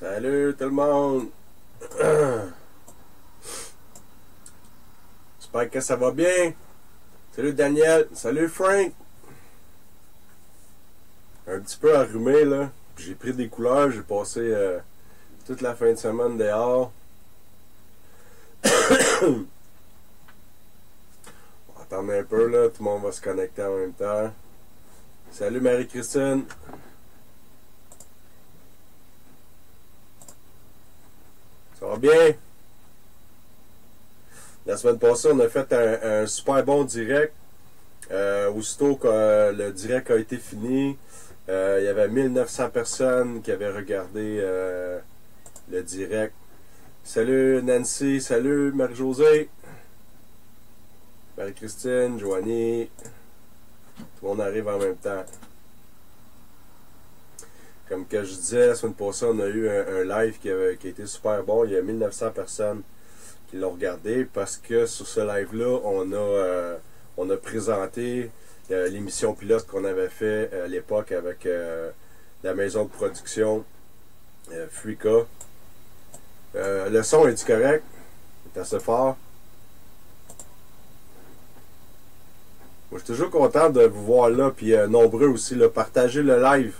Salut tout le monde! J'espère que ça va bien. Salut Daniel, salut Frank! Un petit peu enrhumé là. J'ai pris des couleurs, j'ai passé toute la fin de semaine dehors. On va attendre un peu là, tout le monde va se connecter en même temps. Salut Marie-Christine! Ça va bien? La semaine passée, on a fait un super bon direct. Aussitôt que le direct a été fini, il y avait 1900 personnes qui avaient regardé le direct. Salut Nancy, salut Marie-Josée, Marie-Christine, Joanie. Tout le monde arrive en même temps. Comme que je disais, la semaine passée, on a eu un live qui a été super bon. Il y a 1900 personnes qui l'ont regardé parce que sur ce live-là, on a présenté l'émission pilote qu'on avait fait à l'époque avec la maison de production Fuika. Le son est-tu correct? C'est assez fort. Moi, je suis toujours content de vous voir là, puis nombreux aussi. Là, partagez le live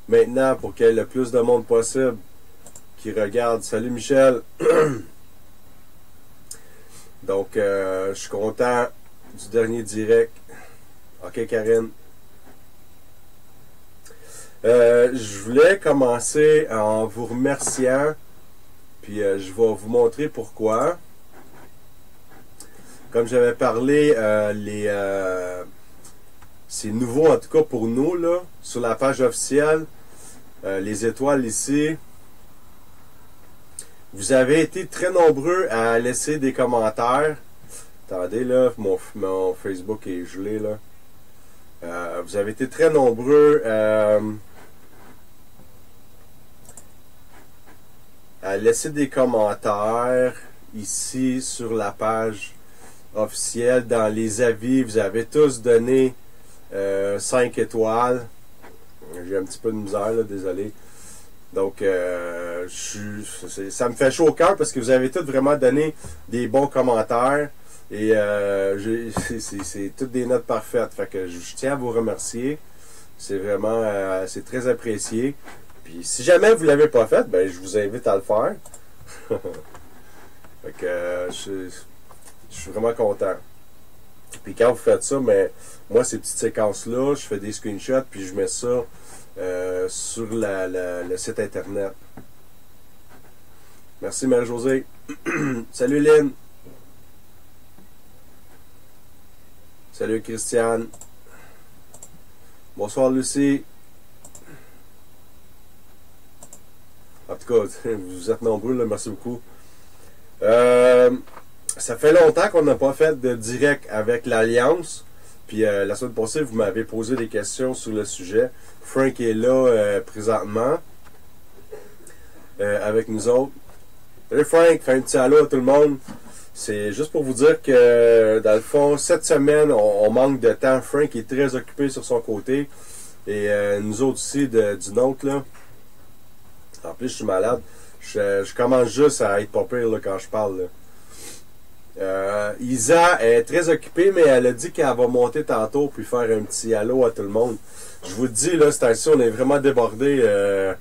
maintenant pour qu'il y ait le plus de monde possible qui regarde. Salut Michel! Donc, je suis content du dernier direct. Ok, Karine. Je voulais commencer en vous remerciant, puis je vais vous montrer pourquoi. Comme j'avais parlé, c'est nouveau en tout cas pour nous, là, sur la page officielle, les étoiles ici. Vous avez été très nombreux à laisser des commentaires. Attendez, là, mon Facebook est gelé, là. Vous avez été très nombreux à laisser des commentaires ici sur la page officielle. Dans les avis, vous avez tous donné 5 étoiles. J'ai un petit peu de misère, là, désolé. Donc, ça me fait chaud au cœur parce que vous avez tous vraiment donné des bons commentaires. Et c'est toutes des notes parfaites. Fait que je tiens à vous remercier. C'est vraiment c'est très apprécié. Puis si jamais vous ne l'avez pas fait, ben je vous invite à le faire. Fait que je suis vraiment content. Puis quand vous faites ça, mais moi ces petites séquences-là, je fais des screenshots puis je mets ça sur le site internet. Merci Marie-Josée. Salut Lynn. Salut Christiane. Bonsoir Lucie. En tout cas, vous êtes nombreux, là, merci beaucoup. Ça fait longtemps qu'on n'a pas fait de direct avec l'Alliance. Puis la semaine passée, vous m'avez posé des questions sur le sujet. Frank est là présentement avec nous autres. Salut Frank, fais un petit allô à tout le monde. C'est juste pour vous dire que, dans le fond, cette semaine, on manque de temps. Frank est très occupé sur son côté. Et nous autres aussi, du nôtre, là. En plus, je suis malade. Je commence juste à être pas pire là, quand je parle. Là. Isa est très occupée, mais elle a dit qu'elle va monter tantôt puis faire un petit allô à tout le monde. Je vous le dis, là, cette année-ci, on est vraiment débordé.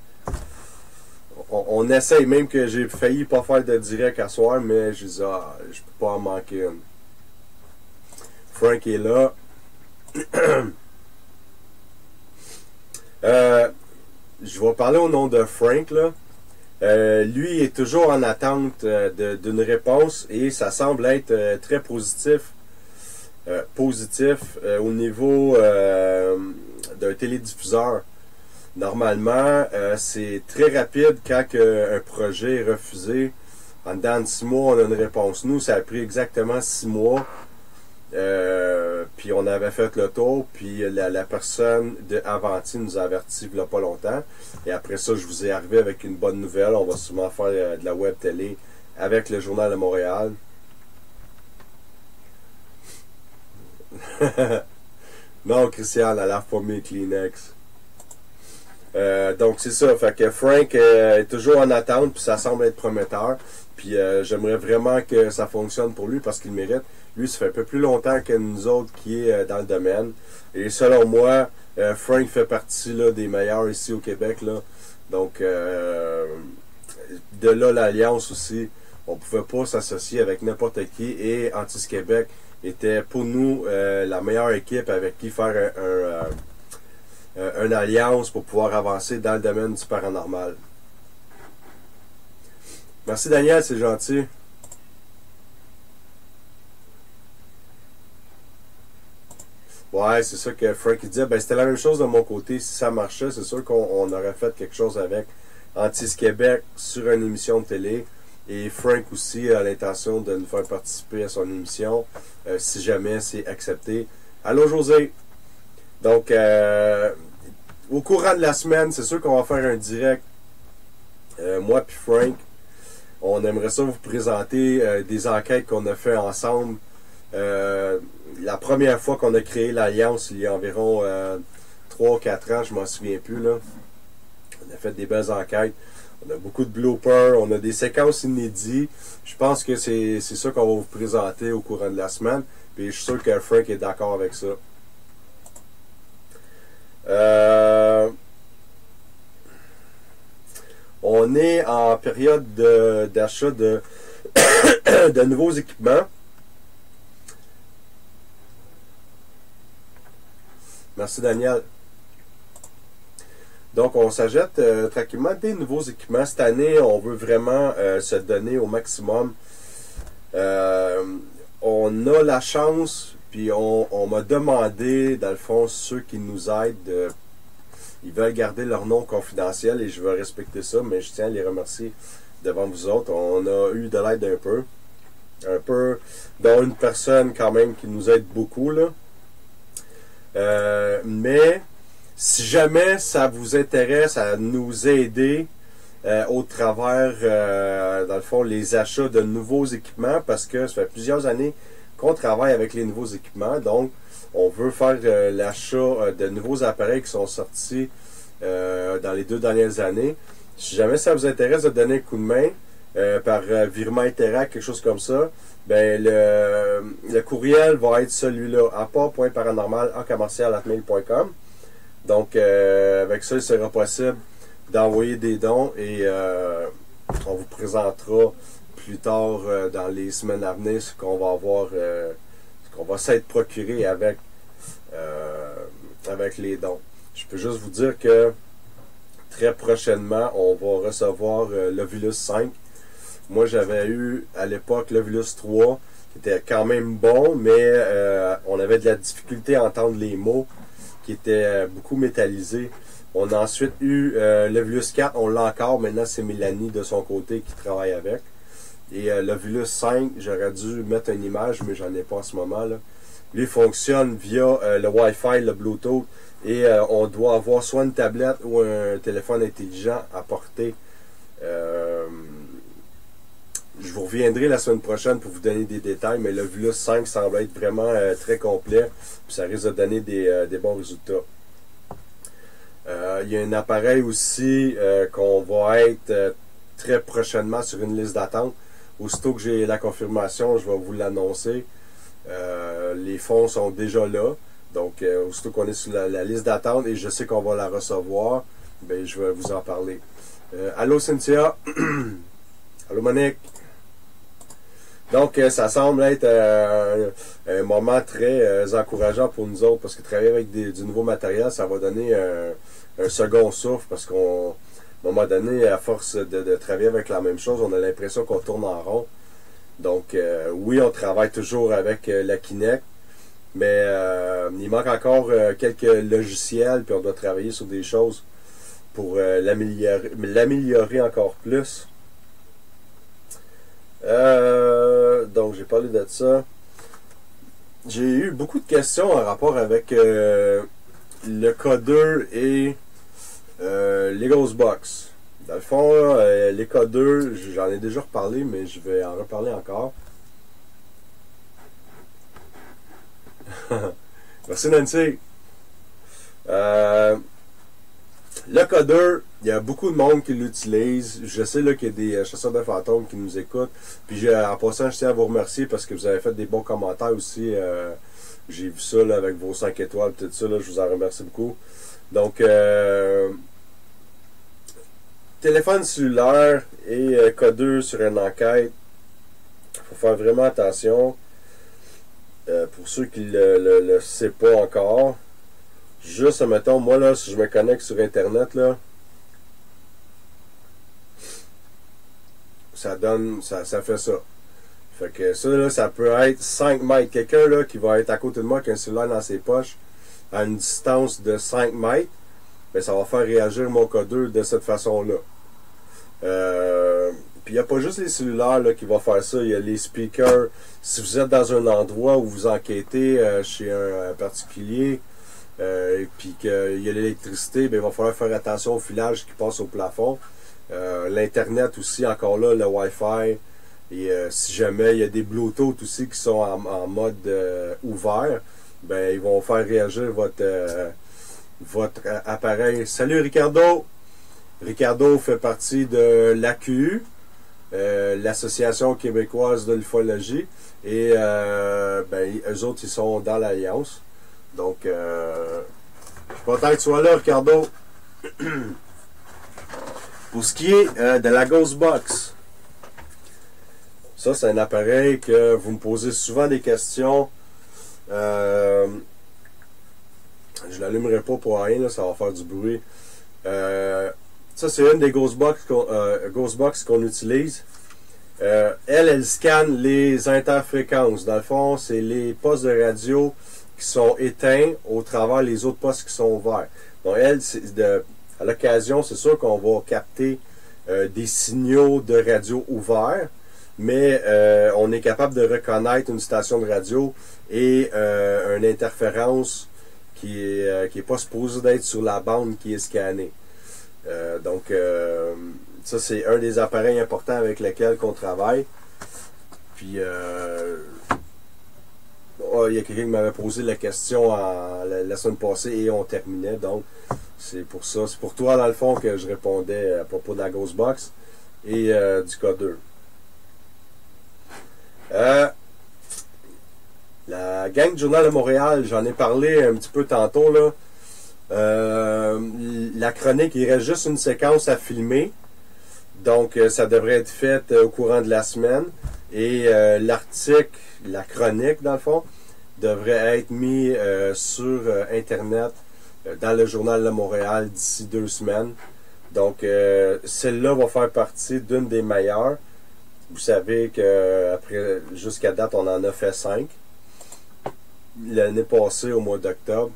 On essaye, même que j'ai failli pas faire de direct à soir, mais je dis, je peux pas en manquer une. Frank est là. Je vais parler au nom de Frank, là. Lui est toujours en attente d'une réponse et ça semble être très positif. Au niveau d'un télédiffuseur. Normalement, c'est très rapide quand un projet est refusé. En dedans de 6 mois, on a une réponse. Nous, ça a pris exactement 6 mois. Puis on avait fait le tour. Puis la personne de Avanti nous a averti il n'y a pas longtemps. Et après ça, je vous ai arrivé avec une bonne nouvelle. On va sûrement faire de la web télé avec le Journal de Montréal. Non, Christian, elle lave pas mes Kleenex. Donc c'est ça, fait que Frank est toujours en attente, puis ça semble être prometteur. Puis j'aimerais vraiment que ça fonctionne pour lui parce qu'il mérite. Lui, ça fait un peu plus longtemps que nous autres qui est dans le domaine. Et selon moi, Frank fait partie là, des meilleurs ici au Québec. Là. Donc de là l'alliance aussi. On ne pouvait pas s'associer avec n'importe qui. Et Antis Québec était pour nous la meilleure équipe avec qui faire une alliance pour pouvoir avancer dans le domaine du paranormal. Merci Daniel, c'est gentil. Ouais, c'est ça que Frank disait. Ben, c'était la même chose de mon côté. Si ça marchait, c'est sûr qu'on aurait fait quelque chose avec Antis Québec sur une émission de télé. Et Frank aussi a l'intention de nous faire participer à son émission, si jamais c'est accepté. Allô José! Donc, au courant de la semaine, c'est sûr qu'on va faire un direct. Moi puis Frank, on aimerait ça vous présenter des enquêtes qu'on a fait ensemble. La première fois qu'on a créé l'Alliance, il y a environ 3 ou 4 ans, je m'en souviens plus. Là. On a fait des belles enquêtes. On a beaucoup de bloopers, on a des séquences inédites. Je pense que c'est ça qu'on va vous présenter au courant de la semaine. Puis je suis sûr que Frank est d'accord avec ça. On est en période d'achat de nouveaux équipements. Merci Daniel. Donc on s'achète tranquillement des nouveaux équipements. Cette année, on veut vraiment se donner au maximum. On a la chance, puis on m'a demandé, dans le fond, ceux qui nous aident, ils veulent garder leur nom confidentiel et je veux respecter ça, mais je tiens à les remercier devant vous autres. On a eu de l'aide un peu, dont une personne quand même qui nous aide beaucoup, là. Mais si jamais ça vous intéresse à nous aider au travers, dans le fond, les achats de nouveaux équipements, parce que ça fait plusieurs années qu'on travaille avec les nouveaux équipements, donc on veut faire l'achat de nouveaux appareils qui sont sortis dans les 2 dernières années. Si jamais ça vous intéresse de donner un coup de main par virement Interact, quelque chose comme ça, ben le courriel va être celui-là, apport.paranormal@commercial@mail.com. Donc avec ça, il sera possible d'envoyer des dons et on vous présentera plus tard dans les semaines à venir ce qu'on va avoir, ce qu'on va s'être procuré avec les dons. Je peux juste vous dire que très prochainement, on va recevoir l'Ovilus 5. Moi, j'avais eu à l'époque l'Ovilus 3, qui était quand même bon, mais on avait de la difficulté à entendre les mots, qui étaient beaucoup métallisés. On a ensuite eu l'Ovilus 4, on l'a encore, maintenant c'est Mélanie de son côté qui travaille avec. Et l'Ovilus 5, j'aurais dû mettre une image, mais j'en ai pas en ce moment. Là. Lui fonctionne via le Wi-Fi, le Bluetooth, et on doit avoir soit une tablette ou un téléphone intelligent à portée. Je vous reviendrai la semaine prochaine pour vous donner des détails, mais l'Ovilus 5 semble être vraiment très complet, puis ça risque de donner des bons résultats. Il y a un appareil aussi qu'on va être très prochainement sur une liste d'attente. Aussitôt que j'ai la confirmation, je vais vous l'annoncer. Les fonds sont déjà là. Donc, aussitôt qu'on est sur la liste d'attente et je sais qu'on va la recevoir, ben, je vais vous en parler. Allô Cynthia. Allô Monique. Donc, ça semble être un moment très encourageant pour nous autres parce que travailler avec du nouveau matériel, ça va donner un second souffle parce qu'à un moment donné, à force de travailler avec la même chose, on a l'impression qu'on tourne en rond. Donc, oui, on travaille toujours avec la Kinect, mais il manque encore quelques logiciels, puis on doit travailler sur des choses pour l'améliorer encore plus. Donc, j'ai parlé de ça. J'ai eu beaucoup de questions en rapport avec le codeur et les Ghostbox. Dans le fond, là, les codeurs, j'en ai déjà reparlé, mais je vais en reparler encore. Merci Nancy. Le l'encodeur, il y a beaucoup de monde qui l'utilise. Je sais là, qu'il y a des chasseurs de fantômes qui nous écoutent. Puis en passant, je tiens à vous remercier parce que vous avez fait des bons commentaires aussi. J'ai vu ça là, avec vos 5 étoiles et tout ça. Là, je vous en remercie beaucoup. Donc, téléphone cellulaire et codeur sur une enquête. Il faut faire vraiment attention. Pour ceux qui le savent pas encore. Juste, mettons, moi là, si je me connecte sur Internet, là, ça donne, ça fait ça. Fait que ça, là, ça peut être 5 mètres. Quelqu'un, là, qui va être à côté de moi, qui a un cellulaire dans ses poches, à une distance de 5 mètres, ben, ça va faire réagir mon codeur de cette façon-là. Puis il n'y a pas juste les cellulaires là, qui vont faire ça, il y a les speakers. Si vous êtes dans un endroit où vous enquêtez chez un particulier, et puis qu'il y a l'électricité, ben, il va falloir faire attention au filage qui passe au plafond. L'Internet aussi, encore là, le Wi-Fi. Et si jamais il y a des Bluetooth aussi qui sont en mode ouvert, ben ils vont faire réagir votre appareil. Salut Ricardo! Ricardo fait partie de l'AQU, l'Association québécoise de l'ufologie. Et ben, eux autres, ils sont dans l'Alliance. Donc, je suis content que tu sois là, Ricardo. Pour ce qui est de la Ghostbox, ça, c'est un appareil que vous me posez souvent des questions. Je ne l'allumerai pas pour rien, là, ça va faire du bruit. Ça, c'est une des Ghostbox qu'on utilise. Elle scanne les interfréquences. Dans le fond, c'est les postes de radio qui sont éteints au travers les autres postes qui sont ouverts. Donc, elle, à l'occasion, c'est sûr qu'on va capter des signaux de radio ouverts, mais on est capable de reconnaître une station de radio et une interférence qui est pas supposée d'être sur la bande qui est scannée. Donc, ça, c'est un des appareils importants avec lesquels on travaille. Puis, il y a quelqu'un qui m'avait posé la question la semaine passée et on terminait. Donc, c'est pour ça. C'est pour toi, dans le fond, que je répondais à propos de la Ghostbox et du codeur. La gang du Journal de Montréal, j'en ai parlé un petit peu tantôt, là. La chronique, il reste juste une séquence à filmer. Donc, ça devrait être fait au courant de la semaine. Et l'article, la chronique, dans le fond, devrait être mis sur Internet dans le Journal de Montréal d'ici 2 semaines. Donc, celle-là va faire partie d'une des meilleures. Vous savez que jusqu'à date, on en a fait 5. L'année passée, au mois d'octobre,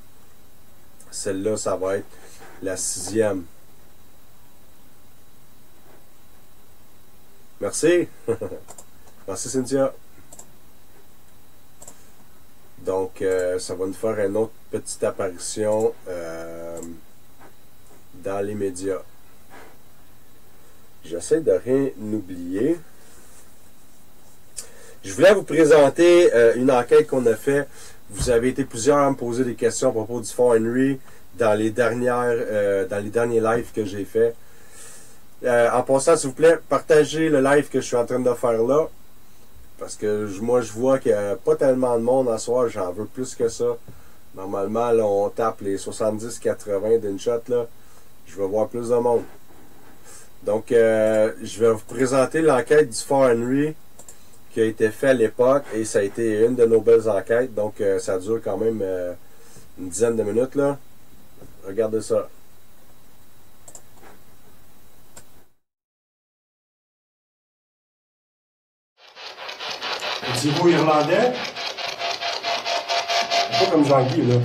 celle-là, ça va être la 6e. Merci. Merci, Cynthia. Donc, ça va nous faire une autre petite apparition dans les médias. J'essaie de rien oublier. Je voulais vous présenter une enquête qu'on a faite. Vous avez été plusieurs à me poser des questions à propos du Fort Henry dans les derniers lives que j'ai fait. En passant, s'il vous plaît, partagez le live que je suis en train de faire là. Parce que moi, je vois qu'il n'y a pas tellement de monde à soir. J'en veux plus que ça. Normalement, là, on tape les 70-80 d'une shot. Là. Je veux voir plus de monde. Donc, je vais vous présenter l'enquête du Fort Henry qui a été fait à l'époque. Et ça a été une de nos belles enquêtes. Donc, ça dure quand même une dizaine de minutes. Là. Regardez ça. Un petit beau irlandais. Pas comme Jean-Guy, là.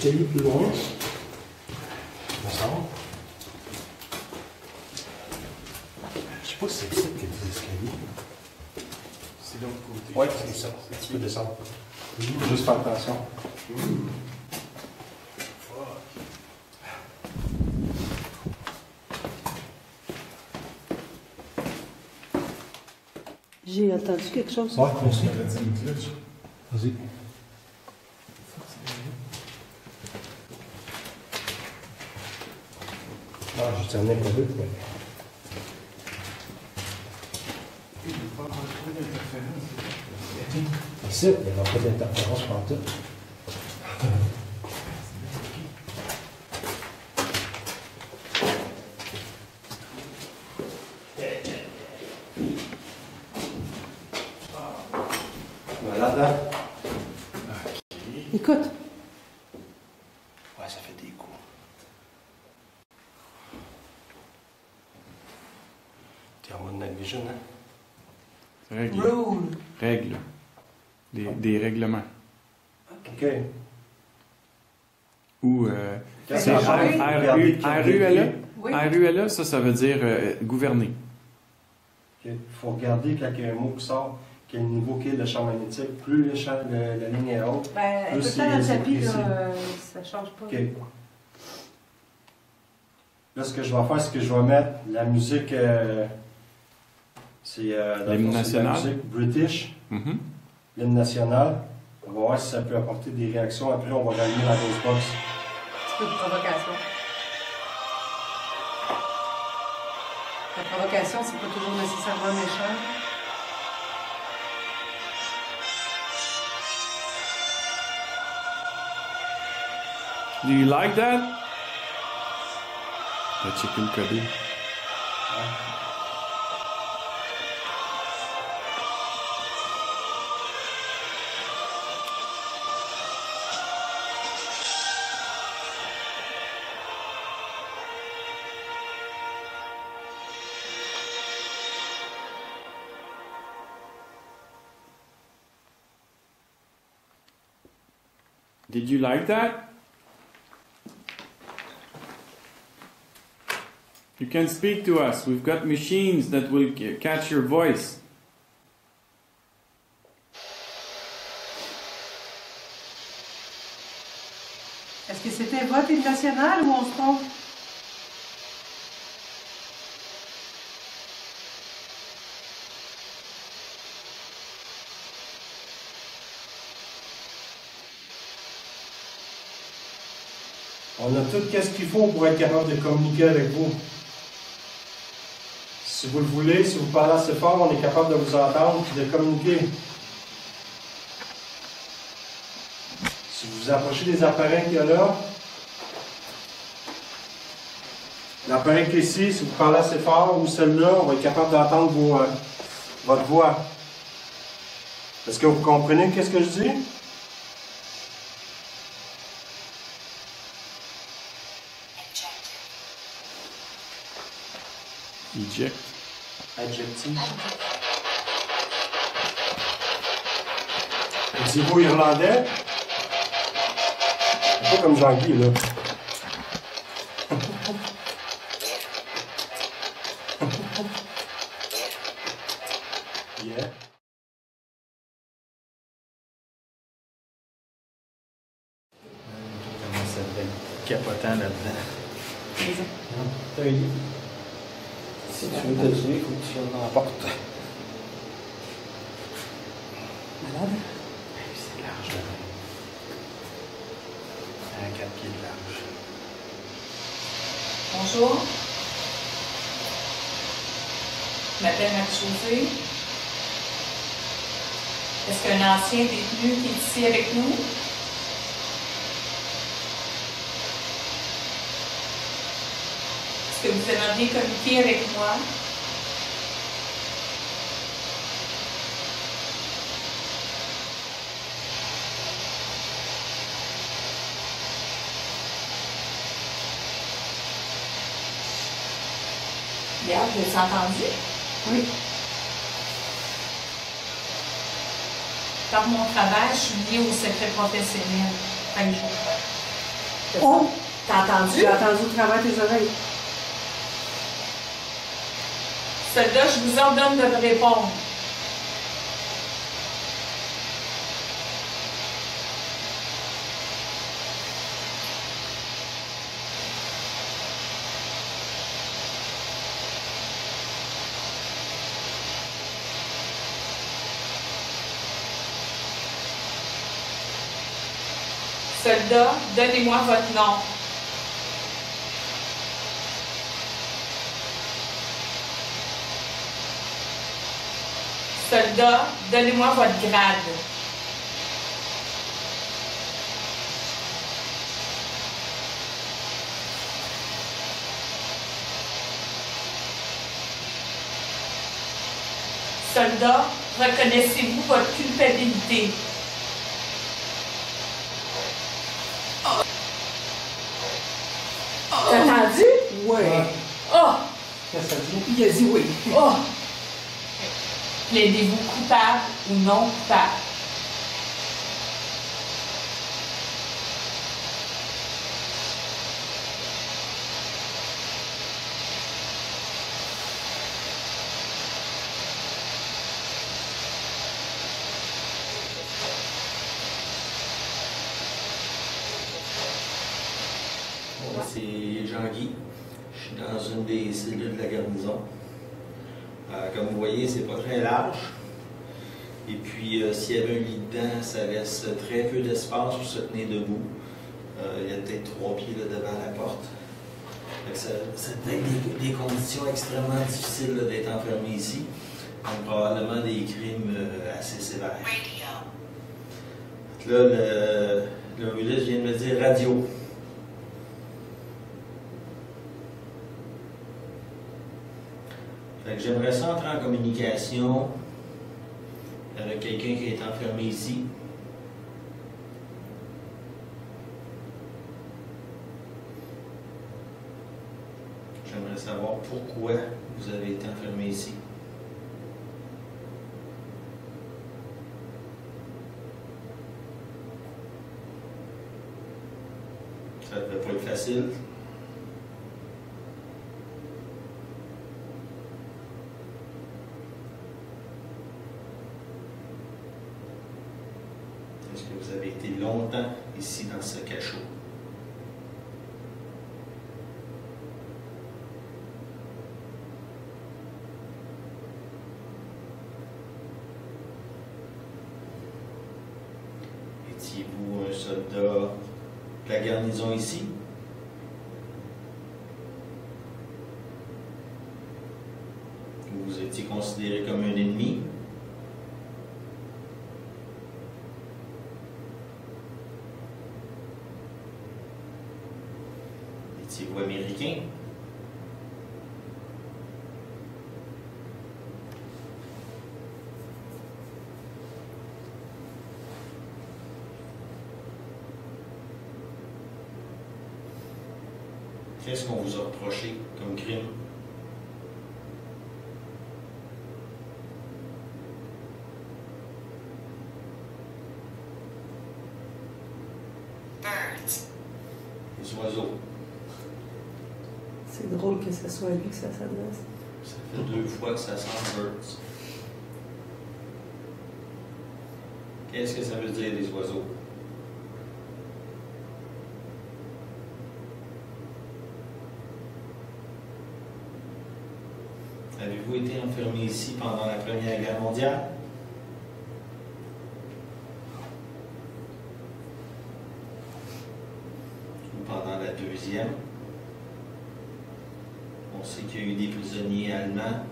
l'escalier plus loin. On sort. Je sais pas si c'est ça qu'il y a des escaliers. C'est de l'autre côté. Oui, c'est ça. Tu peux descendre. Juste faire attention. J'ai entendu quelque chose. Ouais, merci. Vas-y. Ah, je tiens pas deux. Mais... Ici, il n'y aura pas d'interférence pendant tout. Voilà, là. Écoute, Ouais, ça fait des coups. T'es en mode night vision, hein? Règle. rule. Règle. Des règlements. OK. Ou c'est RULA. Oui. RULA, ça veut dire gouverner. Il faut regarder quand il y a un mot qui sort, quel niveau qu'est le champ magnétique. Plus la ligne est haute. Ben, tout le temps dans le tapis, là, ça change pas. OK. Là, ce que je vais faire, c'est que je vais mettre la musique. C'est L'hymne la national. musique British, Mhm. l'hymne national. On va voir si ça peut apporter des réactions. Après, on va rallumer la dose box. Un petit peu de provocation. La provocation, c'est pas toujours nécessairement méchant. Do you like that? Va checker le cadeau. Did you like that? You can speak to us. We've got machines that will catch your voice. Est-ce que c'était un vote national ou on se trompe? On a tout ce qu'il faut pour être capable de communiquer avec vous. Si vous le voulez, si vous parlez assez fort, on est capable de vous entendre et de communiquer. Si vous vous approchez des appareils qu'il y a là, l'appareil qui est ici, si vous parlez assez fort, ou celle-là, on va être capable d'entendre votre voix. Est-ce que vous comprenez qu'est-ce que je dis? Eject. Adjectif. Dites-vous irlandais? C'est pas comme Jean-Guy, là. Yeah. Comment ça devait être capotant là-dedans. Si tu veux te tuer, il faut que tu viennes dans la porte. Malade? C'est large là. À 4 pieds de large. Bonjour. Je m'appelle Marie-Josée. Est-ce qu'un ancien détenu qui est ici avec nous? Est-ce que vous aimeriez communiquer avec moi? Hier, vous avez entendu? Oui. Par mon travail, je suis liée au secret professionnel. Fin de jour. Oh! T'as entendu? J'ai entendu au travers tes oreilles. Soldat, je vous ordonne de me répondre. Soldat, donnez-moi votre nom. Soldat, donnez-moi votre grade. Soldat, reconnaissez-vous votre culpabilité? T'as entendu? Oui. Oh! Qu'est-ce que ça dit? Il a dit oui. Oh! Plaidez-vous coupable ou non coupable? Moi, c'est Jean-Guy. Je suis dans une des cellules de la garnison. Comme vous voyez, c'est pas très large. Et puis, s'il y avait un lit dedans, ça laisse très peu d'espace pour se tenir debout. Il y a peut-être 3 pieds là, devant la porte. Ça peut être des conditions extrêmement difficiles là, d'être enfermé ici. Donc, probablement des crimes assez sévères. Là, le relais vient de me dire radio. Fait que j'aimerais ça entrer en communication avec quelqu'un qui est enfermé ici. J'aimerais savoir pourquoi vous avez été enfermé ici. Ça ne devait pas être facile. Est-ce que vous avez été longtemps ici dans ce cachot? Étiez-vous un soldat de la garnison ici? Ou vous étiez considéré comme un ennemi? Étiez-vous américain? Qu'est-ce qu'on vous a reproché comme crime? Les oiseaux. C'est drôle que ce soit à lui que ça s'adresse. Ça fait 2 fois que ça sent Birds. Qu'est-ce que ça veut dire, les oiseaux? Avez-vous été enfermé ici pendant la Première Guerre mondiale? Ou pendant la Deuxième? On sait qu'il y a eu des prisonniers allemands.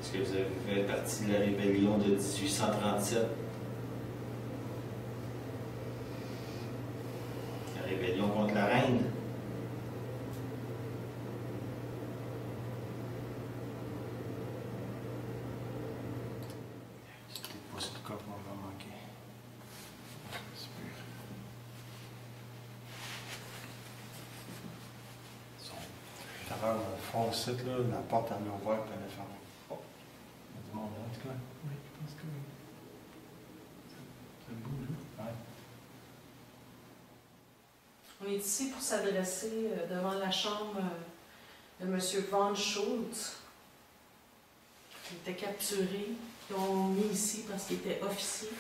Est-ce que vous avez fait partie de la rébellion de 1837? La rébellion contre la reine? C'est peut-être pas ce cas qu'on va manquer. dans le fond, site, là, la porte elle est ouverte et elle est fermée. Oh. Il y a du monde là, en tout cas. Oui, je pense que oui. Ça bouge, hein? On Ouais. est ici pour s'adresser devant la chambre de M. Von Schultz, qui était capturé, qui ont mis ici parce qu'il était officier.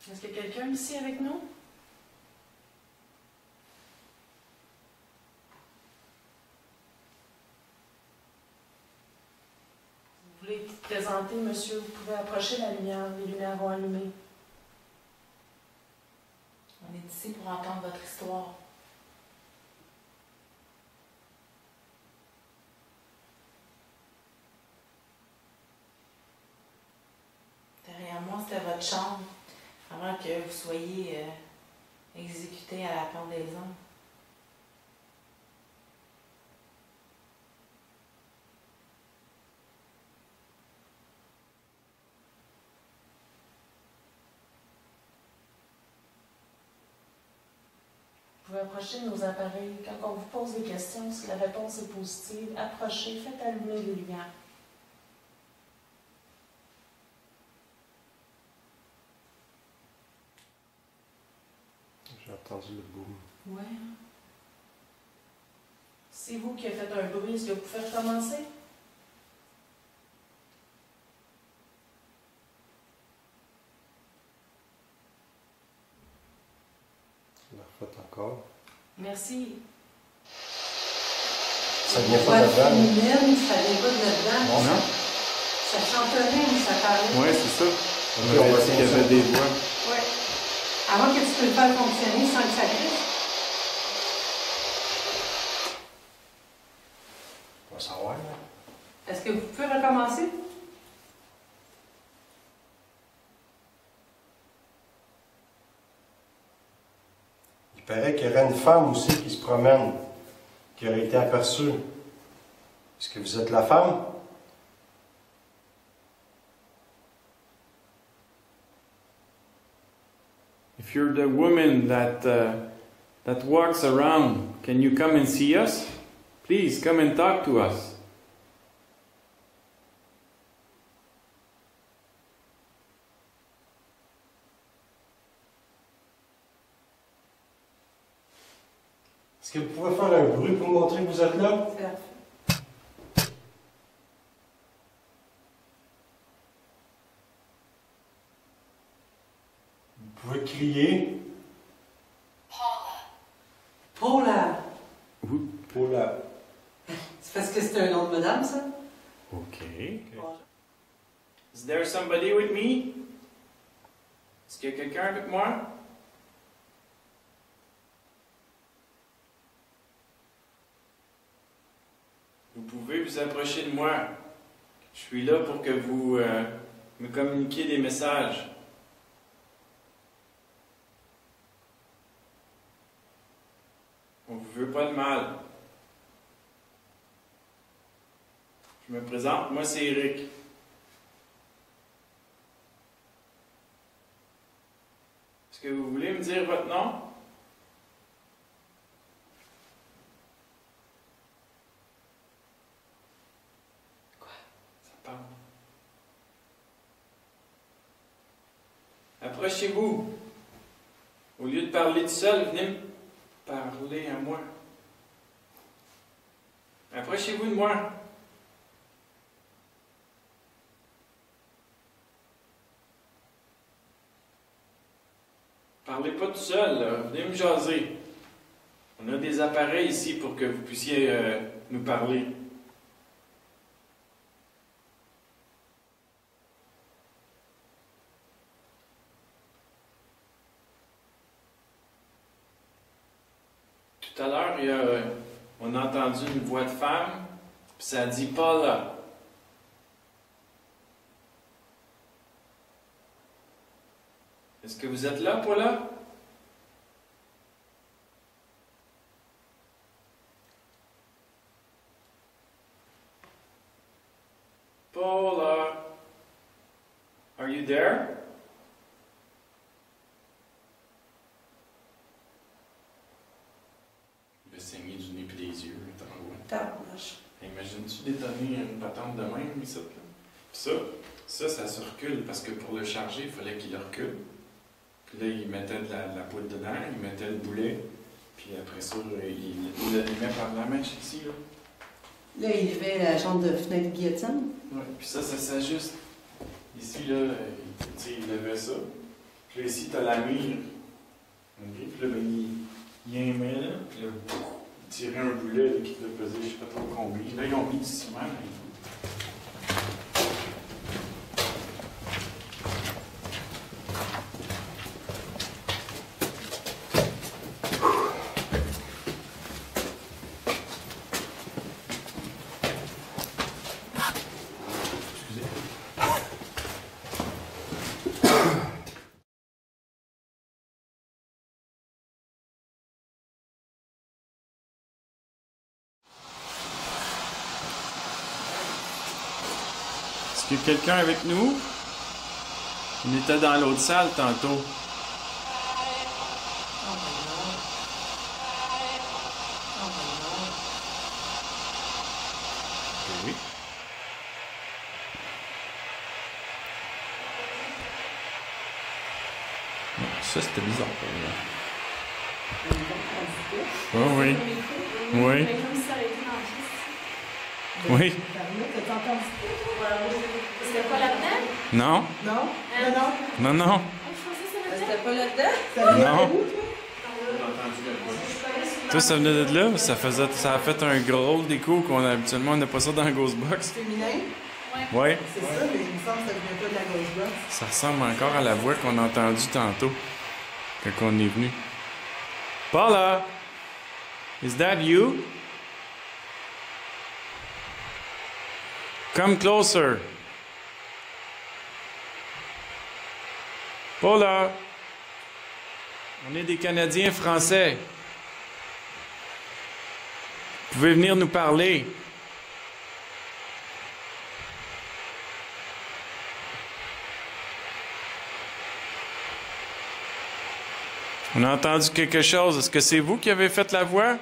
Est-ce qu'il y a quelqu'un ici avec nous? Vous voulez vous présenter, monsieur? Vous pouvez approcher la lumière. Les lumières vont allumer. On est ici pour entendre votre histoire. Derrière moi, c'était votre chambre avant que vous soyez exécuté à la pendaison. Vous pouvez approcher nos appareils. Quand on vous pose des questions, si la réponse est positive, approchez, faites allumer les lumières. J'ai entendu le boom. Ouais. C'est vous qui avez fait un bruit. Est-ce que vous pouvez recommencer? Je la refais encore. Merci. Ça vient Voix pas de là. féminine, ça vient pas de là-dedans. Bon, non? Ça chanterait ou ça parlait? Ouais, c'est ça. On Ok, on va avait dit qu'il y essayer avait ça. des voix. Oui. Avant que tu peux le faire fonctionner sans que ça glisse. On va savoir, là. Est-ce que vous pouvez recommencer? Il paraît qu'il y aurait une femme aussi qui se promène, qui aurait été aperçue. Est-ce que vous êtes la femme? If you're the woman that walks around, can you come and see us? Please come and talk to us. Est-ce que vous pouvez faire un bruit pour montrer que vous êtes là? Parfait. Vous pouvez crier. Paula. Paula. C'est parce que c'est un nom de madame, ça? Okay. Is there somebody with me? Est-ce qu'il y a quelqu'un avec moi? Vous pouvez vous approcher de moi. Je suis là pour que vous me communiquiez des messages. On ne vous veut pas de mal. Je me présente, moi c'est Eric. Est-ce que vous voulez me dire votre nom? Quoi? Ça parle. Approchez-vous. Au lieu de parler tout seul, venez me parler à moi. Approchez-vous de moi. Parlez pas tout seul, là. Venez me jaser. On a des appareils ici pour que vous puissiez nous parler. Tout à l'heure, on a entendu une voix de femme, puis ça dit pas là. Est-ce que vous êtes là, Paula? Paula, are you there? patente de même, ici. Là. Puis ça se recule parce que pour le charger, il fallait qu'il le recule. Puis là, il mettait de la poudre dedans, il mettait le boulet, puis après ça, il le met par la mèche ici. Là, là il avait la chambre de fenêtre guillotine. Oui, puis ça s'ajuste. Ici, là, il levait ça. Puis là, ici, tu as la mire. Okay. Puis là, ben, il y a un met, là. Puis là, il tirait un boulet là, qui devait peser, je ne sais pas trop combien. Là, ils ont mis du ciment. Là, est-ce qu'il y a quelqu'un avec nous? On était dans l'autre salle tantôt. Oui. Ça, c'était bizarre pour moi. Oh, oui. Oui. Oui. C'était pas là-dedans? Non. Non? Non, non. C'était pas là-dedans? Non. Toi, ça venait de là? Ça a fait un gros d'écho qu'on a habituellement, on n'a pas ça dans Ghostbox. Féminin? Oui. C'est ça, mais il me semble que ça vient pas de la Ghostbox. Ça ressemble encore à la voix qu'on a entendue tantôt, quand on est venu. Paula! Is that you? Come closer. Paula! On est des Canadiens français. Vous pouvez venir nous parler. On a entendu quelque chose. Est-ce que c'est vous qui avez fait la voix?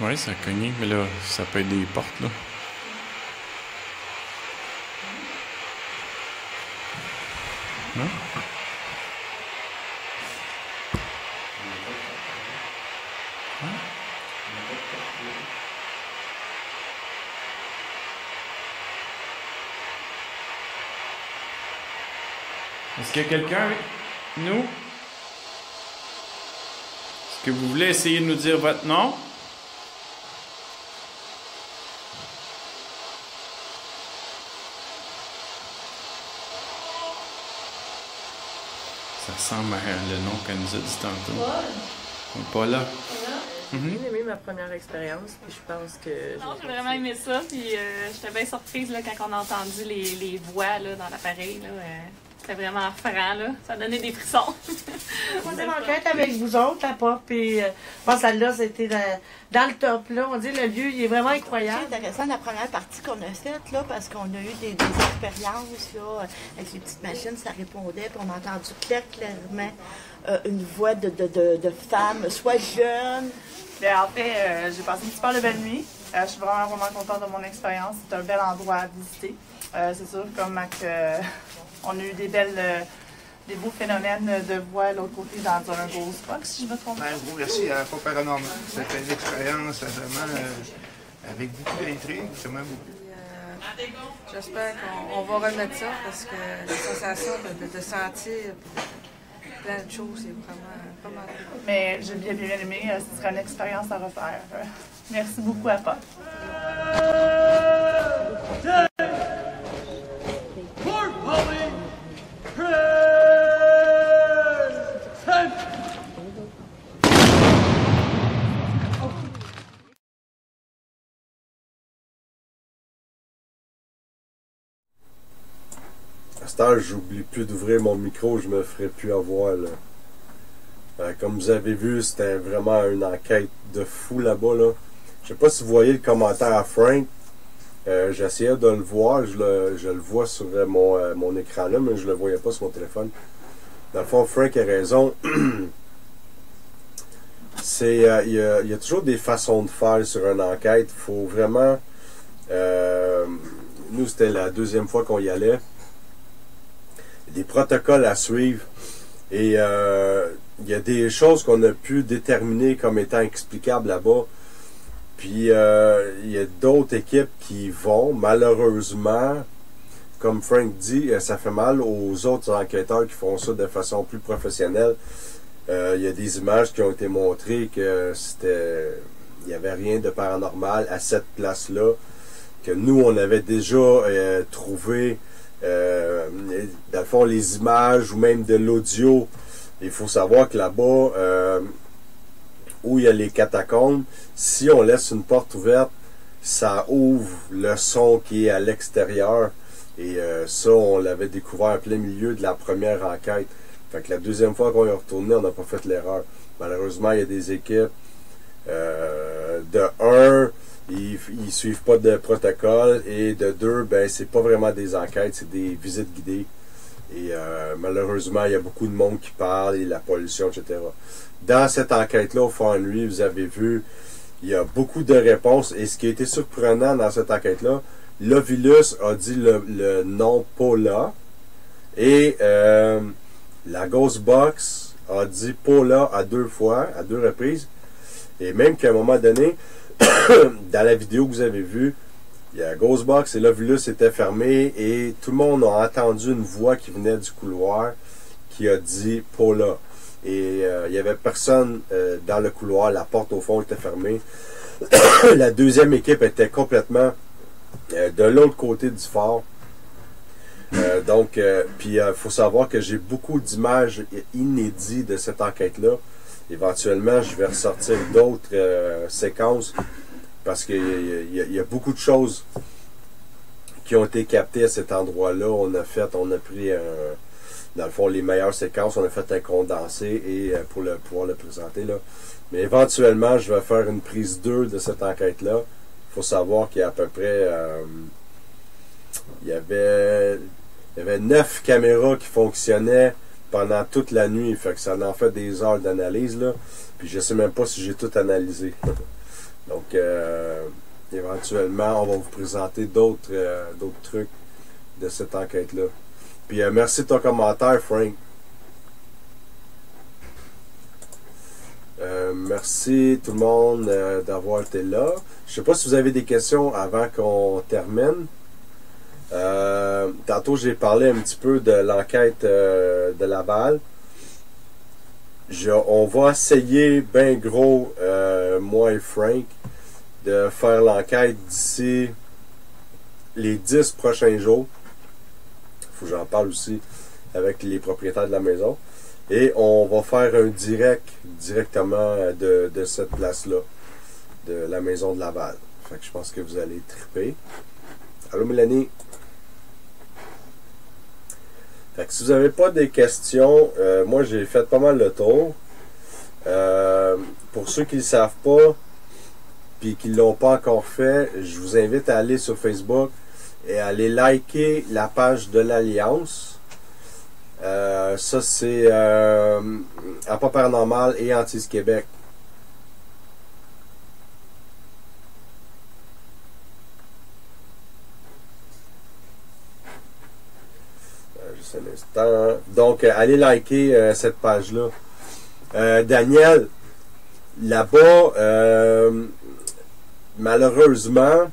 Oui, ça a cogné, mais là, ça peut être des portes, là. Non? Est-ce qu'il y a quelqu'un avec nous? Est-ce que vous voulez essayer de nous dire votre nom? Ça ressemble à le nom qu'elle nous a dit tantôt. Paul. Paula. J'ai bien aimé ma première expérience, puis je pense que... Non, j'ai vraiment aimé ça, puis j'étais bien surprise là, quand on a entendu les voix là, dans l'appareil. C'était vraiment franc, là. Ça donnait des frissons. On est en quête avec vous autres, la pop, et je pense que celle-là, c'était dans le top, là. On dit le lieu, il est vraiment incroyable. C'est intéressant la première partie qu'on a faite, là, parce qu'on a eu des expériences, là, avec les petites machines, ça répondait, puis on a entendu clairement une voix de femme, soit jeune. Bien, en fait, j'ai passé une super belle nuit. Je suis vraiment contente de mon expérience. C'est un bel endroit à visiter. C'est sûr, comme on a eu des beaux phénomènes de voix à l'autre côté dans un Ghostbox, si je me trompe pas. Un gros merci à Pas Paranormal. C'était une expérience vraiment avec beaucoup d'intrigue, vraiment beaucoup. J'espère qu'on va remettre ça parce que la sensation de sentir plein de choses, c'est vraiment pas mal. Mais j'ai bien aimé. Ce sera une expérience à refaire. Merci beaucoup à Pop. À cet âge, j'oublie plus d'ouvrir mon micro, je me ferai plus avoir là. Comme vous avez vu, c'était vraiment une enquête de fou là-bas. Là. Je sais pas si vous voyez le commentaire à Frank. J'essayais de le voir, je le vois sur mon écran là, mais je le voyais pas sur mon téléphone. Dans le fond, Frank a raison. il y a toujours des façons de faire sur une enquête. Il faut vraiment... nous, c'était la deuxième fois qu'on y allait. Des protocoles à suivre. Et il y a des choses qu'on a pu déterminer comme étant explicables là-bas. Puis il y a d'autres équipes qui vont, malheureusement, comme Frank dit, ça fait mal aux autres enquêteurs qui font ça de façon plus professionnelle. Il y a des images qui ont été montrées que il n'y avait rien de paranormal à cette place-là, que nous, on avait déjà trouvé, dans le fond, les images ou même de l'audio. Il faut savoir que là-bas, où il y a les catacombes, si on laisse une porte ouverte, ça ouvre le son qui est à l'extérieur. Et ça, on l'avait découvert en plein milieu de la première enquête. Fait que la deuxième fois qu'on est retourné, on n'a pas fait l'erreur. Malheureusement, il y a des équipes de 1, ils suivent pas de protocole, et de 2, ben c'est pas vraiment des enquêtes, c'est des visites guidées. Et malheureusement, il y a beaucoup de monde qui parle, et la pollution, etc. Dans cette enquête-là, au fond de lui, vous avez vu, il y a beaucoup de réponses. Et ce qui a été surprenant dans cette enquête-là, l'Ovilus a dit le nom Paula. Et la Ghostbox a dit Paula à 2 fois, à 2 reprises. Et même qu'à un moment donné, dans la vidéo que vous avez vue, il y a Ghostbox et l'Ovilus était fermé et tout le monde a entendu une voix qui venait du couloir qui a dit Paula. Et il n'y avait personne dans le couloir, la porte au fond était fermée. La deuxième équipe était complètement de l'autre côté du fort. Donc, puis il faut savoir que j'ai beaucoup d'images inédites de cette enquête-là. Éventuellement, je vais ressortir d'autres séquences parce qu'il y a beaucoup de choses qui ont été captées à cet endroit-là. On a pris, dans le fond, les meilleures séquences. On a fait un condensé et pour pouvoir le présenter là. Mais éventuellement, je vais faire une prise 2 de cette enquête-là. Il faut savoir qu'il y a à peu près... il y avait 9 caméras qui fonctionnaient pendant toute la nuit. Fait que ça en fait des heures d'analyse, là. Puis je sais même pas si j'ai tout analysé. Donc, éventuellement, on va vous présenter d'autres trucs de cette enquête-là. Puis merci de ton commentaire, Frank. Merci tout le monde d'avoir été là. Je sais pas si vous avez des questions avant qu'on termine. Tantôt, j'ai parlé un petit peu de l'enquête de Laval. On va essayer, ben gros, moi et Frank, de faire l'enquête d'ici les 10 prochains jours. Il faut que j'en parle aussi avec les propriétaires de la maison. Et on va faire un directement de cette place-là, de la maison de Laval. Fait que je pense que vous allez triper. Allô, Mélanie? Fait que si vous n'avez pas des questions, moi j'ai fait pas mal le tour. Pour ceux qui ne le savent pas puis qui ne l'ont pas encore fait, je vous invite à aller sur Facebook et à aller liker la page de l'Alliance. Ça c'est à Pas Paranormal et Antise Québec. Juste un instant. Donc, allez liker cette page-là. Daniel, là-bas, malheureusement,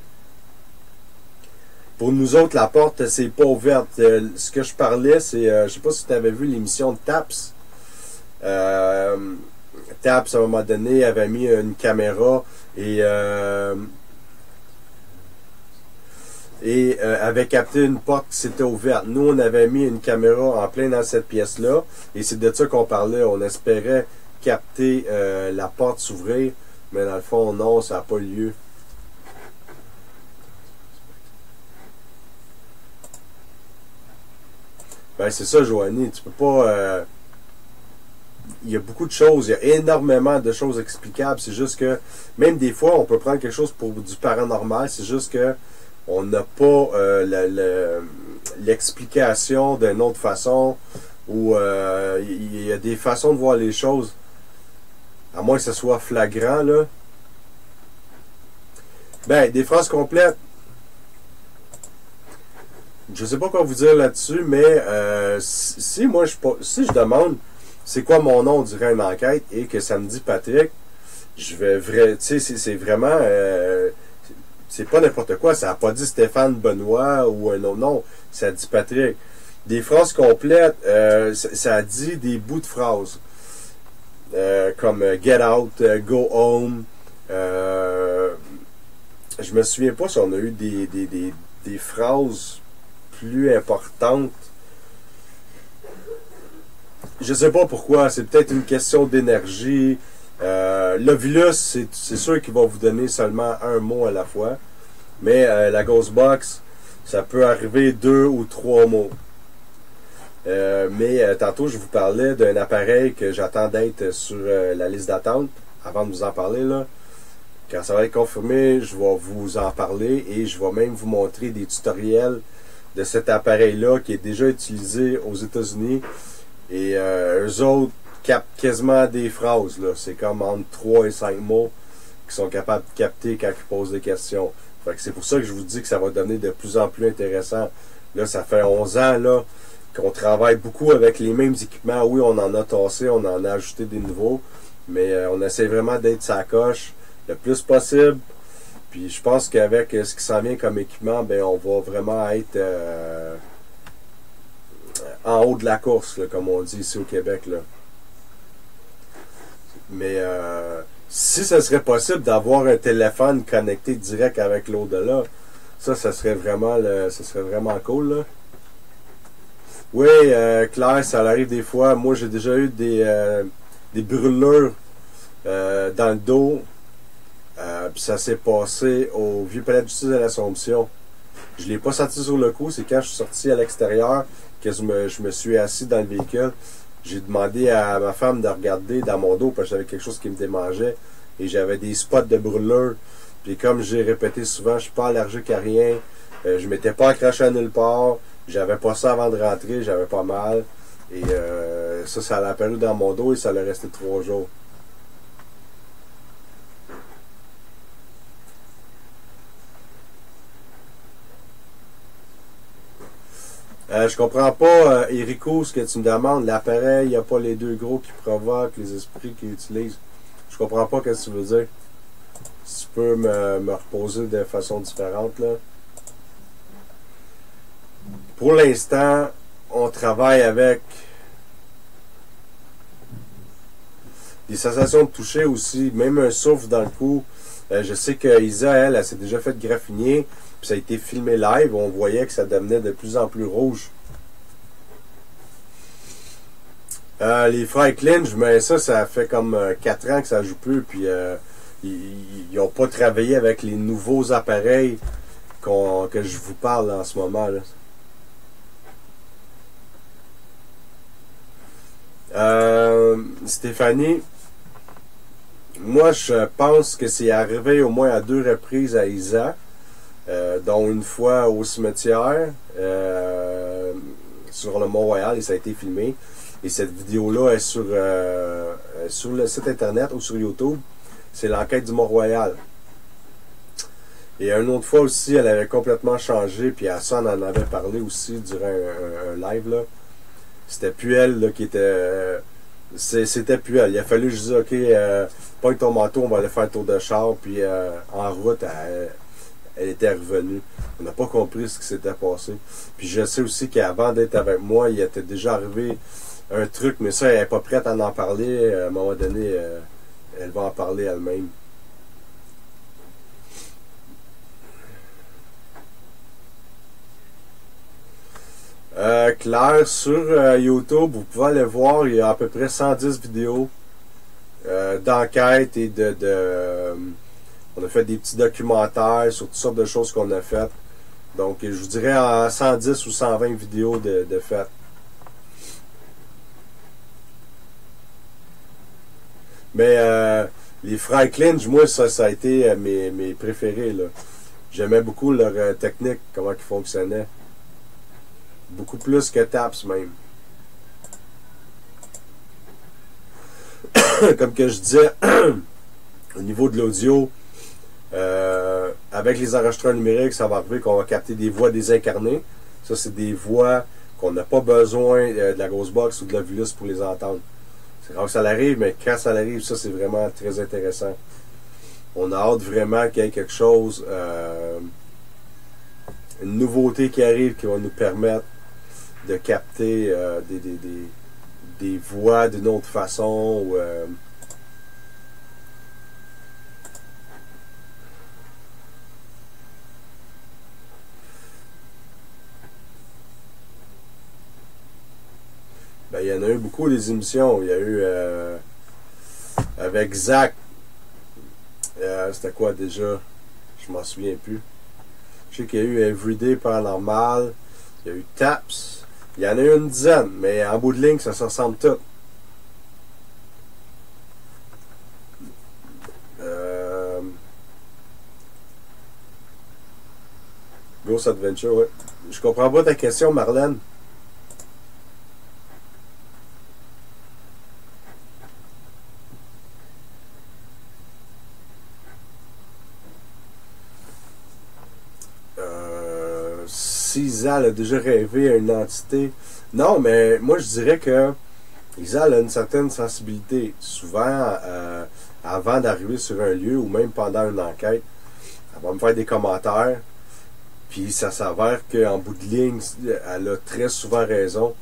pour nous autres, la porte, c'est pas ouverte. Ce que je parlais, c'est, je sais pas si tu avais vu l'émission de Taps. Taps, à un moment donné, avait mis une caméra et avait capté une porte qui s'était ouverte. Nous, on avait mis une caméra en plein dans cette pièce-là, et c'est de ça qu'on parlait. On espérait capter la porte s'ouvrir, mais dans le fond, non, ça n'a pas lieu. Ben, c'est ça, Joanie, tu peux pas... il y a beaucoup de choses, il y a énormément de choses explicables. C'est juste que, même des fois, on peut prendre quelque chose pour du paranormal, c'est juste que on n'a pas l'explication d'une autre façon, ou il y a des façons de voir les choses À moins que ce soit flagrant, là. Ben, des phrases complètes. Je sais pas quoi vous dire là-dessus, mais si je demande c'est quoi mon nom durant une enquête et que ça me dit Patrick, je vais tu sais, c'est vraiment c'est pas n'importe quoi. Ça n'a pas dit Stéphane Benoît ou un autre nom. Ça dit Patrick. Des phrases complètes, ça a dit des bouts de phrases. Comme get out, go home. Je me souviens pas si on a eu des phrases plus importantes. Je sais pas pourquoi. C'est peut-être une question d'énergie. L'Ovilus, c'est sûr qu'il va vous donner seulement un mot à la fois. Mais la Ghost Box, ça peut arriver 2 ou 3 mots. Mais tantôt, je vous parlais d'un appareil que j'attends d'être sur la liste d'attente. Avant de vous en parler, là. Quand ça va être confirmé, je vais vous en parler et je vais même vous montrer des tutoriels de cet appareil-là qui est déjà utilisé aux États-Unis. Et eux autres captent quasiment des phrases. C'est comme entre 3 et 5 mots qu'ils sont capables de capter quand ils posent des questions. Fait que c'est pour ça que je vous dis que ça va devenir de plus en plus intéressant. Là, ça fait 11 ans là, qu'on travaille beaucoup avec les mêmes équipements. Oui, on en a tassé, on en a ajouté des nouveaux, mais on essaie vraiment d'être sa coche le plus possible. Puis je pense qu'avec ce qui s'en vient comme équipement, ben on va vraiment être en haut de la course, là, comme on dit ici au Québec. Là. Mais si ce serait possible d'avoir un téléphone connecté direct avec l'au-delà, ça serait vraiment cool. Là. Oui, Claire, ça arrive des fois. Moi, j'ai déjà eu des brûlures dans le dos. Puis ça s'est passé au vieux palais de justice de l'Assomption. Je ne l'ai pas senti sur le coup. C'est quand je suis sorti à l'extérieur que je me suis assis dans le véhicule. J'ai demandé à ma femme de regarder dans mon dos parce que j'avais quelque chose qui me démangeait. Et j'avais des spots de brûlure. Puis comme j'ai répété souvent, je suis pas allergique à rien. Je m'étais pas accroché à nulle part. J'avais pas ça avant de rentrer. J'avais pas mal. Et ça a apparu dans mon dos et ça allait rester 3 jours. Je comprends pas, Erico, ce que tu me demandes. L'appareil, il n'y a pas les 2 gros qui provoquent, les esprits qui utilisent. Je comprends pas ce que tu veux dire. Si tu peux me reposer de façon différente, là. Pour l'instant, on travaille avec des sensations de toucher aussi, même un souffle dans le cou. Je sais que Isa, elle s'est déjà fait graffiner. Puis ça a été filmé live, on voyait que ça devenait de plus en plus rouge. Les frères Clinch, mais ça fait comme 4 ans que ça joue plus, puis ils n'ont pas travaillé avec les nouveaux appareils que je vous parle en ce moment. Là. Stéphanie, moi je pense que c'est arrivé au moins à 2 reprises à Isa. Dont une fois au cimetière sur le Mont-Royal et ça a été filmé. Et cette vidéo-là est sur le site internet ou sur YouTube. C'est l'enquête du Mont-Royal. Et une autre fois aussi, elle avait complètement changé. Puis à ça, on en avait parlé aussi durant un live. Là. C'était plus elle là, qui était... C'était plus elle. Il a fallu que je dise, OK, pogne ton manteau, on va aller faire un tour de char. Puis en route, elle était revenue. On n'a pas compris ce qui s'était passé. Puis je sais aussi qu'avant d'être avec moi, il était déjà arrivé un truc, mais ça, elle n'est pas prête à en parler. À un moment donné, elle va en parler elle-même. Claire, sur YouTube, vous pouvez aller voir, il y a à peu près 110 vidéos d'enquête et on a fait des petits documentaires sur toutes sortes de choses qu'on a faites. Donc, je vous dirais en 110 ou 120 vidéos de faites. Mais les frères Clinch, moi, ça a été mes préférés. J'aimais beaucoup leur technique, comment ils fonctionnaient. Beaucoup plus que Taps, même. comme que je disais, au niveau de l'audio, avec les enregistreurs numériques, ça va arriver qu'on va capter des voix désincarnées. Ça, c'est des voix qu'on n'a pas besoin de la grosse box ou de la Vulus pour les entendre. C'est rare que ça l'arrive, mais quand ça l'arrive, ça, c'est vraiment très intéressant. On a hâte vraiment qu'il y ait quelque chose, une nouveauté qui arrive qui va nous permettre de capter des voix d'une autre façon. Ou, ben, il y en a eu beaucoup des émissions. Il y a eu avec Zach. C'était quoi déjà? Je m'en souviens plus. Je sais qu'il y a eu Everyday Paranormal. Il y a eu Taps. Il y en a eu une dizaine, mais en bout de ligne, ça se ressemble tout. Ghost Adventure, ouais. Je comprends pas ta question, Marlène. Si Isal a déjà rêvé à une entité. Non, mais moi je dirais que Isal a une certaine sensibilité. Souvent, avant d'arriver sur un lieu ou même pendant une enquête, elle va me faire des commentaires. Puis ça s'avère qu'en bout de ligne, elle a très souvent raison.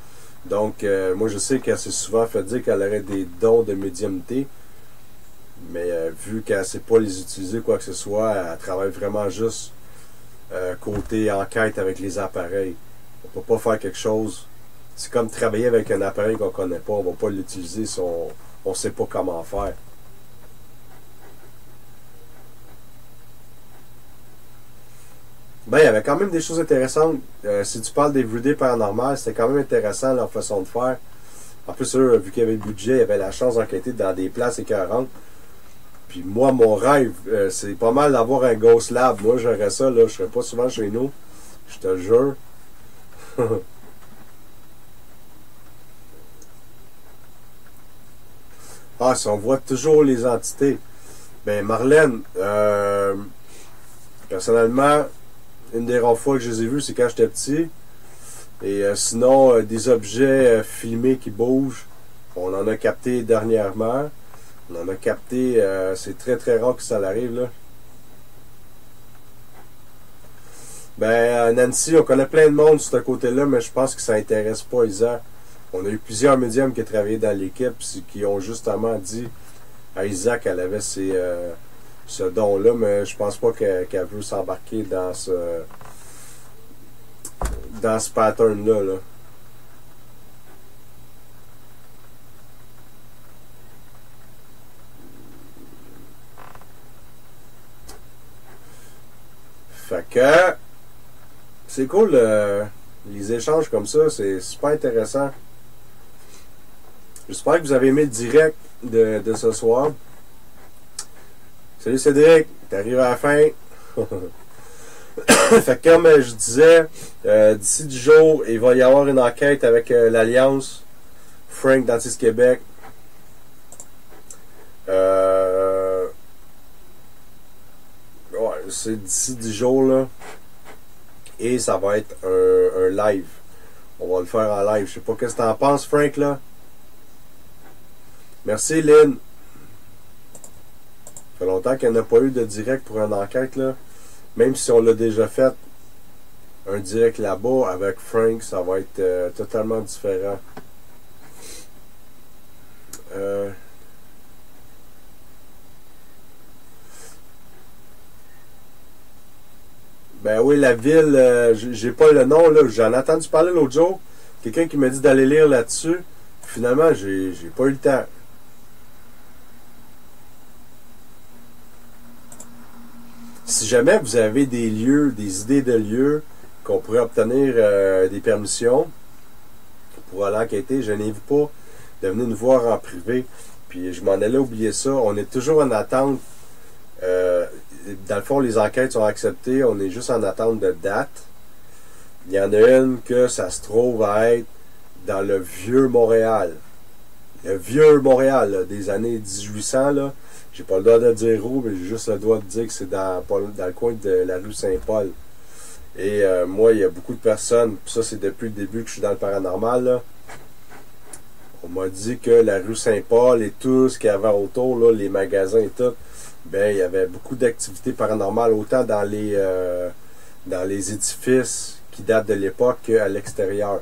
Donc, moi je sais qu'elle s'est souvent fait dire qu'elle aurait des dons de médiumnité. Mais vu qu'elle ne sait pas les utiliser, quoi que ce soit, elle travaille vraiment juste côté enquête avec les appareils. On peut pas faire quelque chose. C'est comme travailler avec un appareil qu'on connaît pas. On va pas l'utiliser si on sait pas comment faire. Ben, il y avait quand même des choses intéressantes. Si tu parles d'Everyday Paranormal, c'était quand même intéressant leur façon de faire. En plus, eux, vu qu'il y avait le budget, il y avait la chance d'enquêter dans des places écœurantes. Puis moi, mon rêve, c'est pas mal d'avoir un Ghost Lab. Moi, j'aurais ça, là. Je serais pas souvent chez nous. Je te jure. Ah, si on voit toujours les entités. Ben, Marlène, personnellement, une des rares fois que je les ai vus, c'est quand j'étais petit. Et sinon, des objets filmés qui bougent, on en a capté dernièrement. On en a capté, c'est très très rare que ça arrive là. Ben, Nancy, on connaît plein de monde sur ce côté-là, mais je pense que ça intéresse pas Isa. On a eu plusieurs médiums qui ont travaillé dans l'équipe, qui ont justement dit à Isa qu'elle avait ce don-là, mais je pense pas qu'elle veut s'embarquer dans ce pattern-là. Là. Fait que c'est cool, les échanges comme ça, c'est super intéressant. J'espère que vous avez aimé le direct de ce soir. Salut Cédric, t'arrives à la fin. Fait que comme je disais, d'ici 10 jours, il va y avoir une enquête avec l'Alliance, Frank Dentiste Québec. Ouais, c'est d'ici 10 jours là. Et ça va être un live. On va le faire en live. Je sais pas qu'est-ce que t'en penses, Frank, là. Merci, Lynn. Ça fait longtemps qu'il n'y en a pas eu de direct pour une enquête, là. Même si on l'a déjà fait, un direct là-bas avec Frank, ça va être totalement différent. Ben oui, la ville, j'ai pas le nom, là. J'en ai entendu parler l'autre jour. Quelqu'un qui m'a dit d'aller lire là-dessus. Finalement, j'ai pas eu le temps. Si jamais vous avez des lieux, des idées de lieux, qu'on pourrait obtenir des permissions pour aller enquêter, gênez-vous pas de venir nous voir en privé. Puis je m'en allais oublier ça. On est toujours en attente. Dans le fond, les enquêtes sont acceptées. On est juste en attente de date. Il y en a une que ça se trouve à être dans le vieux Montréal. le vieux Montréal, là, des années 1800, là. J'ai pas le droit de dire où, mais j'ai juste le droit de dire que c'est dans le coin de la rue Saint-Paul. Et moi, il y a beaucoup de personnes, puis ça c'est depuis le début que je suis dans le paranormal, là. On m'a dit que la rue Saint-Paul et tout ce qu'il y avait autour, là, les magasins et tout, ben il y avait beaucoup d'activités paranormales, autant dans les édifices qui datent de l'époque qu'à l'extérieur.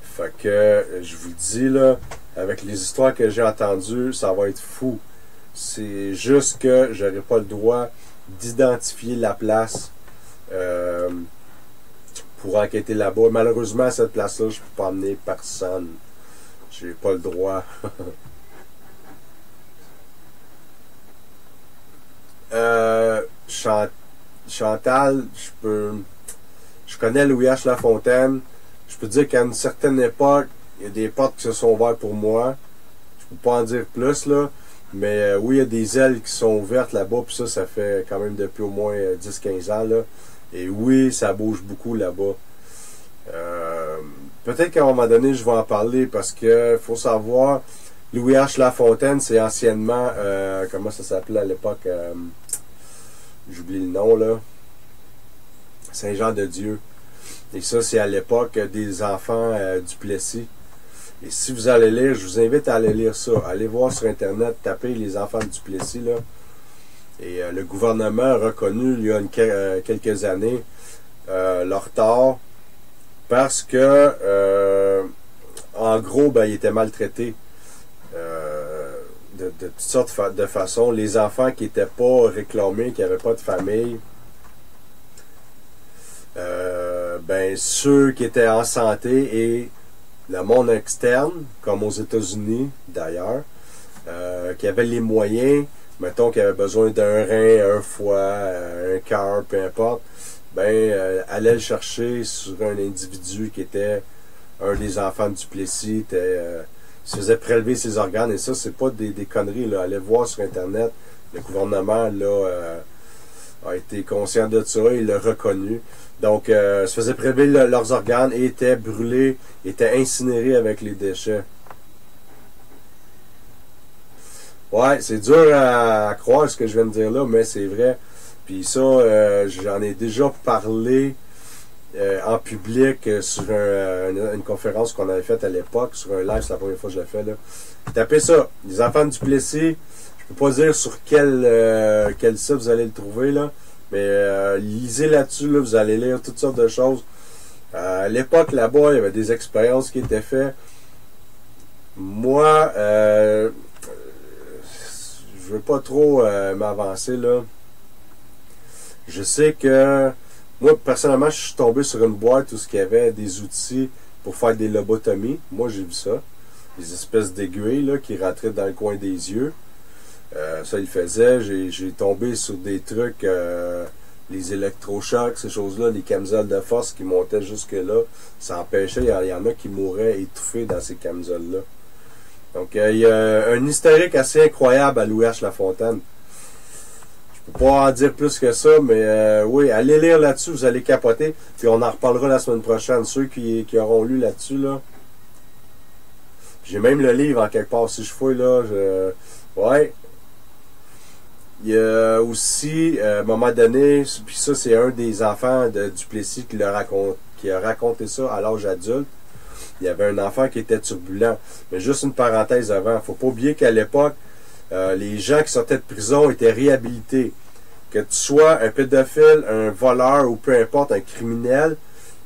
Fait que je vous le dis là, avec les histoires que j'ai entendues, ça va être fou. C'est juste que j'aurais pas le droit d'identifier la place pour enquêter là-bas. Malheureusement, à cette place-là, je peux pas emmener personne. J'ai pas le droit. Chantal, je connais Louis H. Lafontaine. Je peux dire qu'à une certaine époque, il y a des portes qui se sont ouvertes pour moi. Je peux pas en dire plus, là. Mais oui, il y a des ailes qui sont ouvertes là-bas. Puis ça fait quand même depuis au moins 10-15 ans, là. Et oui, ça bouge beaucoup là-bas. Peut-être qu'à un moment donné, je vais en parler parce que faut savoir, Louis H. Lafontaine, c'est anciennement, comment ça s'appelait à l'époque, j'oublie le nom, là, Saint-Jean-de-Dieu. Et ça, c'est à l'époque des enfants du Plessis. Et si vous allez lire, je vous invite à aller lire ça. Allez voir sur Internet, tapez les enfants du Plessis, là. Et le gouvernement a reconnu, il y a quelques années, leur tort. Parce que, en gros, ben, ils étaient maltraités de toutes sortes de façons. Les enfants qui n'étaient pas réclamés, qui n'avaient pas de famille, ben, ceux qui étaient en santé et le monde externe, comme aux États-Unis d'ailleurs, qui avaient les moyens, mettons qui avaient besoin d'un rein, un foie, un cœur, peu importe, ben, allait le chercher sur un individu qui était un des enfants du Plessis, se faisait prélever ses organes, et ça, c'est pas des conneries, là. Allez voir sur Internet, le gouvernement, là, a été conscient de ça, il l'a reconnu. Donc, se faisait prélever leurs organes et étaient brûlés, étaient incinérés avec les déchets. Ouais, c'est dur à croire ce que je viens de dire là, mais c'est vrai. Puis ça, j'en ai déjà parlé en public sur une conférence qu'on avait faite à l'époque, sur un live, c'est la première fois que je l'ai fait, là. Tapez ça, les enfants du Plessis. Je peux pas dire sur quel site vous allez le trouver, là, mais lisez là-dessus, là, vous allez lire toutes sortes de choses. À l'époque, là-bas, il y avait des expériences qui étaient faites. Moi, je veux pas trop m'avancer, là. Je sais que moi, personnellement, je suis tombé sur une boîte où il y avait des outils pour faire des lobotomies. Moi, j'ai vu ça. Des espèces d'aiguilles là, qui rentraient dans le coin des yeux. Ça, il faisait. J'ai tombé sur des trucs, les électrochocs, ces choses-là, les camisoles de force qui montaient jusque-là. Ça empêchait, il y en a qui mouraient étouffés dans ces camisoles-là. Donc, il y a un historique assez incroyable à Louis H. Lafontaine. Je peux pas en dire plus que ça, mais oui, allez lire là-dessus, vous allez capoter. Puis on en reparlera la semaine prochaine. Ceux qui auront lu là-dessus, là. J'ai même le livre en quelque part. Si je fouille, là, ouais. Il y a aussi, à un moment donné, puis ça, c'est un des enfants du Plessis qui a raconté ça à l'âge adulte. Il y avait un enfant qui était turbulent. Mais juste une parenthèse avant. Faut pas oublier qu'à l'époque, les gens qui sortaient de prison étaient réhabilités. Que tu sois un pédophile, un voleur ou peu importe, un criminel,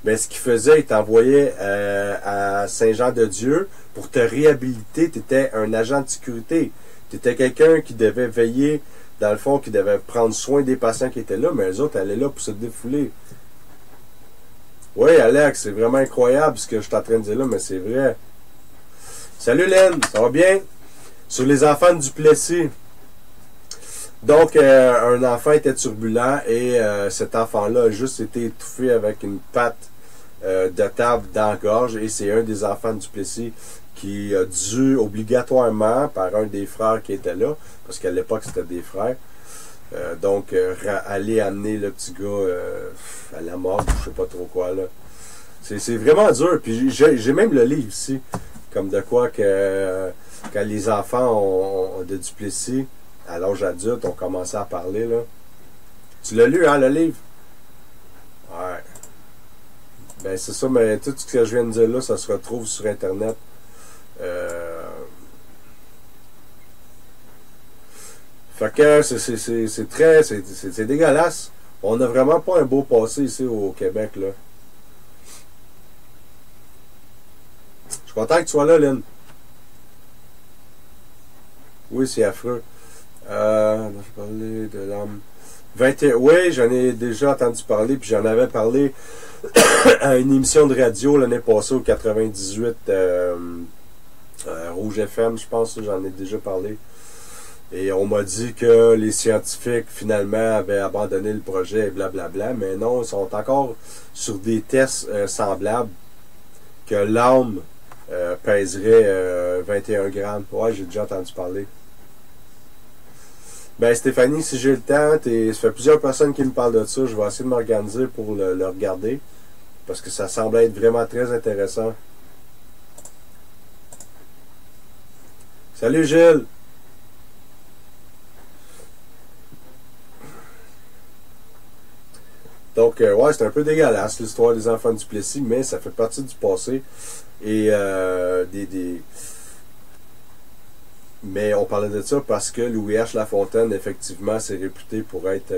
ben ce qu'il faisait, il t'envoyait à Saint-Jean-de-Dieu pour te réhabiliter. Tu étais un agent de sécurité. Tu étais quelqu'un qui devait veiller, dans le fond, qui devait prendre soin des patients qui étaient là, mais les autres allaient là pour se défouler. Oui, Alex, c'est vraiment incroyable ce que je suis en train de dire là, mais c'est vrai. Salut Lynn, ça va bien? Sur les enfants du Plessis. Donc, un enfant était turbulent et cet enfant-là a juste été étouffé avec une patte de table dans la gorge et c'est un des enfants du Plessis qui a dû obligatoirement, par un des frères qui était là, parce qu'à l'époque c'était des frères, donc aller amener le petit gars à la mort, je sais pas trop quoi là. C'est vraiment dur. Puis j'ai même le livre ici, comme de quoi que quand les enfants de Duplessis, à l'âge adulte, ont commencé à parler, là. Tu l'as lu, hein, le livre? Ouais. Ben, c'est ça, mais tout ce que je viens de dire là, ça se retrouve sur Internet. Fait que c'est dégueulasse. On n'a vraiment pas un beau passé ici au Québec, là. Je suis content que tu sois là, Lynn. Oui, c'est affreux. Je parlais de l'âme. Oui, j'en ai déjà entendu parler, puis j'en avais parlé à une émission de radio l'année passée au 98 Rouge FM, je pense, j'en ai déjà parlé. Et on m'a dit que les scientifiques, finalement, avaient abandonné le projet et blablabla. Mais non, ils sont encore sur des tests semblables que l'âme pèserait 21 grammes. Ouais, j'ai déjà entendu parler. Ben, Stéphanie, si j'ai le temps, ça fait plusieurs personnes qui me parlent de ça. Je vais essayer de m'organiser pour le regarder. Parce que ça semble être vraiment très intéressant. Salut Gilles! Donc, ouais, c'est un peu dégueulasse l'histoire des enfants du Duplessis, mais ça fait partie du passé. Et mais on parlait de ça parce que Louis H. Lafontaine, effectivement, s'est réputé pour être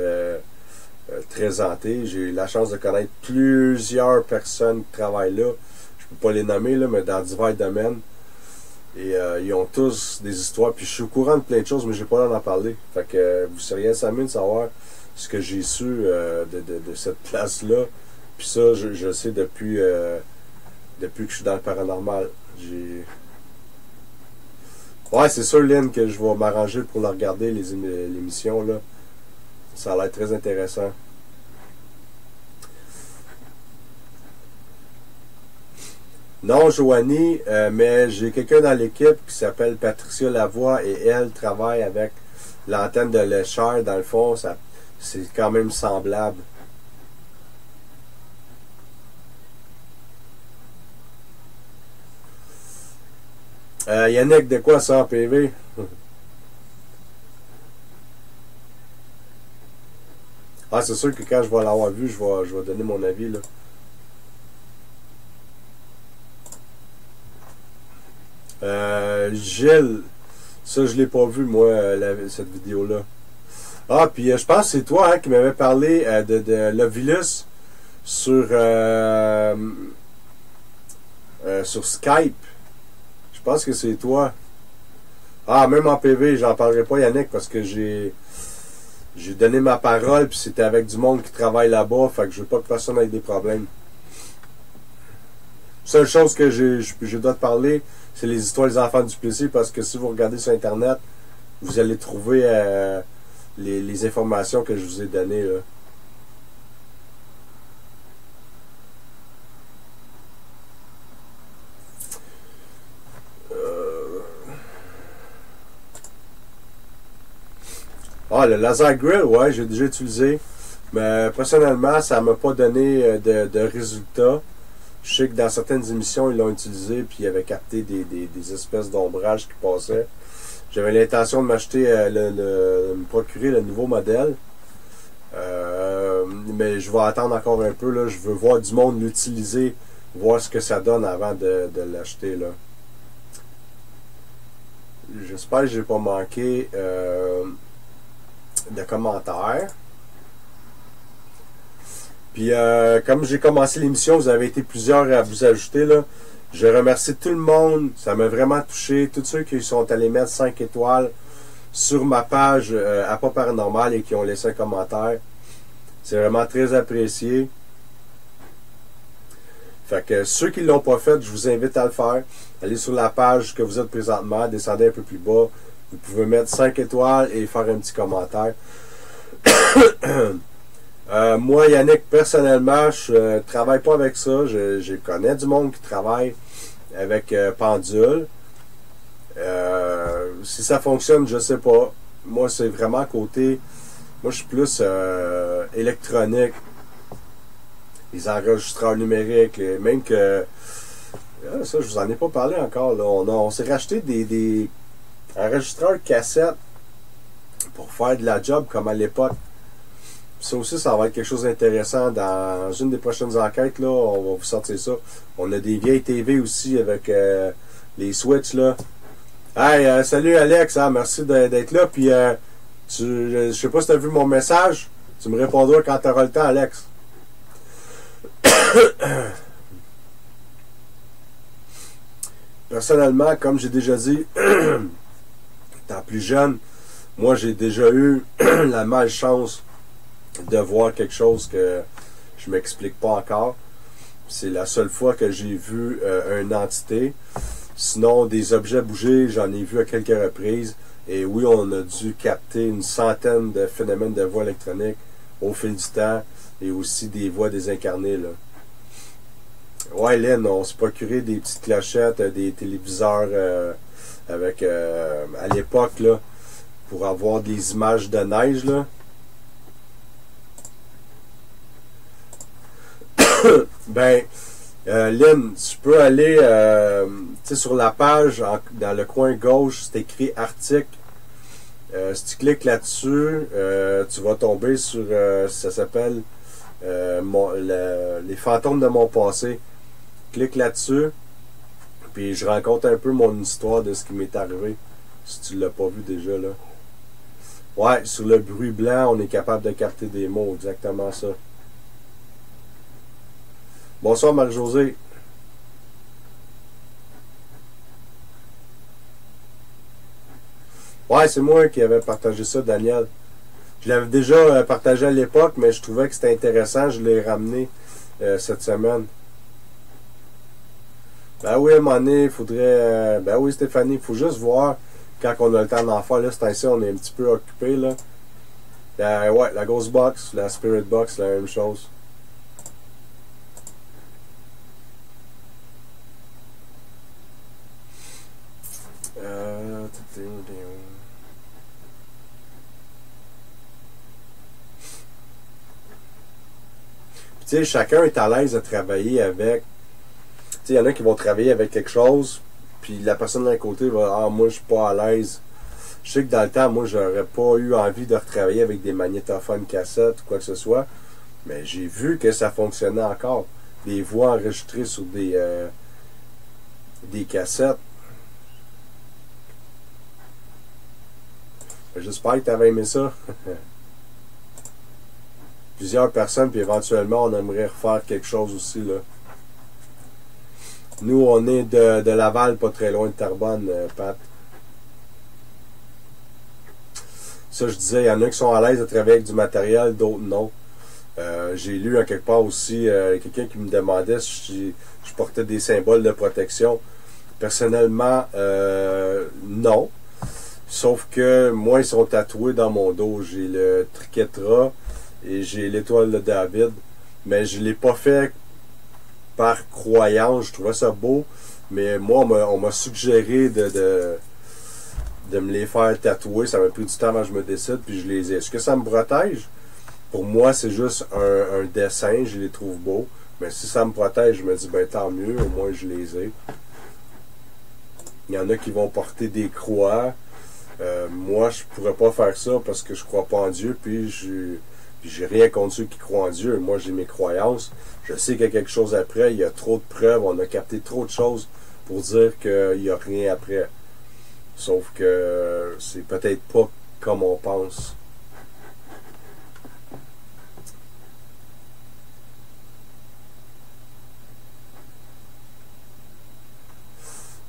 très hanté. J'ai eu la chance de connaître plusieurs personnes qui travaillent là. Je peux pas les nommer, là, mais dans divers domaines. Et ils ont tous des histoires. Puis je suis au courant de plein de choses, mais j'ai pas l'air d'en parler. Fait que vous seriez amusé de savoir ce que j'ai su de cette place-là. Puis ça, je sais depuis que je suis dans le paranormal. Ouais, c'est sûr, Lynn, que je vais m'arranger pour la regarder, l'émission, là. Ça a l'air très intéressant. Non, Joanie, mais j'ai quelqu'un dans l'équipe qui s'appelle Patricia Lavoie et elle travaille avec l'antenne de Léchère. Dans le fond, c'est quand même semblable. Yannick, de quoi ça en PV? Ah, c'est sûr que quand je vais l'avoir vu, je vais donner mon avis, là. Gilles, ça je l'ai pas vu, moi, cette vidéo-là. Ah, puis je pense que c'est toi qui m'avais parlé de l'Ovilus sur Skype. Je pense que c'est toi. Ah, même en PV, j'en parlerai pas, Yannick, parce que j'ai donné ma parole, puis c'était avec du monde qui travaille là-bas, fait que je veux pas que personne ait des problèmes. Seule chose que je dois te parler, c'est les histoires des enfants du Duplessis, parce que si vous regardez sur Internet, vous allez trouver les informations que je vous ai données, là. Ah, le laser grill, ouais, j'ai déjà utilisé. Mais personnellement, ça m'a pas donné de résultats. Je sais que dans certaines émissions, ils l'ont utilisé, puis ils avaient capté des espèces d'ombrage qui passaient. J'avais l'intention de m'acheter, me procurer le nouveau modèle. Mais je vais attendre encore un peu, là. Je veux voir du monde l'utiliser, voir ce que ça donne avant de l'acheter, là. J'espère que j'ai pas manqué de commentaires. Puis comme j'ai commencé l'émission, vous avez été plusieurs à vous ajouter, là. Je remercie tout le monde, ça m'a vraiment touché. Tous ceux qui sont allés mettre 5 étoiles sur ma page à pas paranormal et qui ont laissé un commentaire. C'est vraiment très apprécié. Fait que ceux qui ne l'ont pas fait, je vous invite à le faire. Allez sur la page que vous êtes présentement, descendez un peu plus bas. Vous pouvez mettre 5 étoiles et faire un petit commentaire. Moi, Yannick, personnellement, je travaille pas avec ça. Je connais du monde qui travaille avec pendule. Si ça fonctionne, je sais pas. Moi, c'est vraiment côté... Moi, je suis plus électronique. Les enregistreurs numériques, même que Ah, ça, je vous en ai pas parlé encore. Là. On s'est racheté des enregistreurs cassette pour faire de la job comme à l'époque. Ça aussi, ça va être quelque chose d'intéressant. Dans une des prochaines enquêtes, là, on va vous sortir ça. On a des vieilles TV aussi avec les Switch, là. Hey, salut Alex, hein, merci d'être là. Puis, je sais pas si tu as vu mon message. Tu me répondras quand tu auras le temps, Alex. Personnellement, comme j'ai déjà dit, étant plus jeune, moi j'ai déjà eu la malchance de voir quelque chose que je m'explique pas encore. C'est la seule fois que j'ai vu une entité. Sinon, des objets bougés, j'en ai vu à quelques reprises. Et oui, on a dû capter une centaine de phénomènes de voix électroniques au fil du temps et aussi des voix désincarnées, là. Ouais, Lynn, on s'est procuré des petites clochettes, des téléviseurs avec, à l'époque, là, pour avoir des images de neige, là. Ben, Lynn, tu peux aller sur la page, dans le coin gauche, c'est écrit article. Si tu cliques là-dessus, tu vas tomber sur, ça s'appelle les fantômes de mon passé. Clique là-dessus, puis je raconte un peu mon histoire de ce qui m'est arrivé, si tu ne l'as pas vu déjà, là. Ouais, sur le bruit blanc, on est capable de capter des mots, exactement ça. Bonsoir Marie-Josée. Ouais, c'est moi qui avais partagé ça, Daniel. Je l'avais déjà partagé à l'époque, mais je trouvais que c'était intéressant. Je l'ai ramené cette semaine. Ben oui, à un moment donné, il faudrait... ben oui, Stéphanie, il faut juste voir quand on a le temps d'en faire. Là, c'est ainsi, on est un petit peu occupé, là. Ouais, la Ghost Box, la Spirit Box, la même chose. Tu sais, chacun est à l'aise de travailler avec. Tu sais, il y en a qui vont travailler avec quelque chose, puis la personne d'un côté va, ah, moi, je suis pas à l'aise. Je sais que dans le temps, moi, j'aurais pas eu envie de retravailler avec des magnétophones cassettes ou quoi que ce soit, mais j'ai vu que ça fonctionnait encore. Des voix enregistrées sur des cassettes. J'espère que tu avais aimé ça. Plusieurs personnes, puis éventuellement, on aimerait refaire quelque chose aussi, là. Nous, on est de Laval, pas très loin de Terrebonne, Pat. Ça, je disais, il y en a qui sont à l'aise de travailler avec du matériel, d'autres non. J'ai lu à quelque part aussi, quelqu'un qui me demandait si je portais des symboles de protection. Personnellement, non. Sauf que moi, ils sont tatoués dans mon dos. J'ai le triquetra et j'ai l'étoile de David. Mais je ne l'ai pas fait par croyance. Je trouvais ça beau. Mais moi, on m'a suggéré de me les faire tatouer. Ça m'a pris du temps avant que je me décide. Puis je les ai. Est-ce que ça me protège? Pour moi, c'est juste un dessin. Je les trouve beaux. Mais si ça me protège, je me dis, ben tant mieux. Au moins, je les ai. Il y en a qui vont porter des croix. Moi, je pourrais pas faire ça parce que je crois pas en Dieu, puis j'ai rien contre ceux qui croient en Dieu. Moi, j'ai mes croyances. Je sais qu'il y a quelque chose après. Il y a trop de preuves. On a capté trop de choses pour dire qu'il n'y a rien après. Sauf que c'est peut-être pas comme on pense.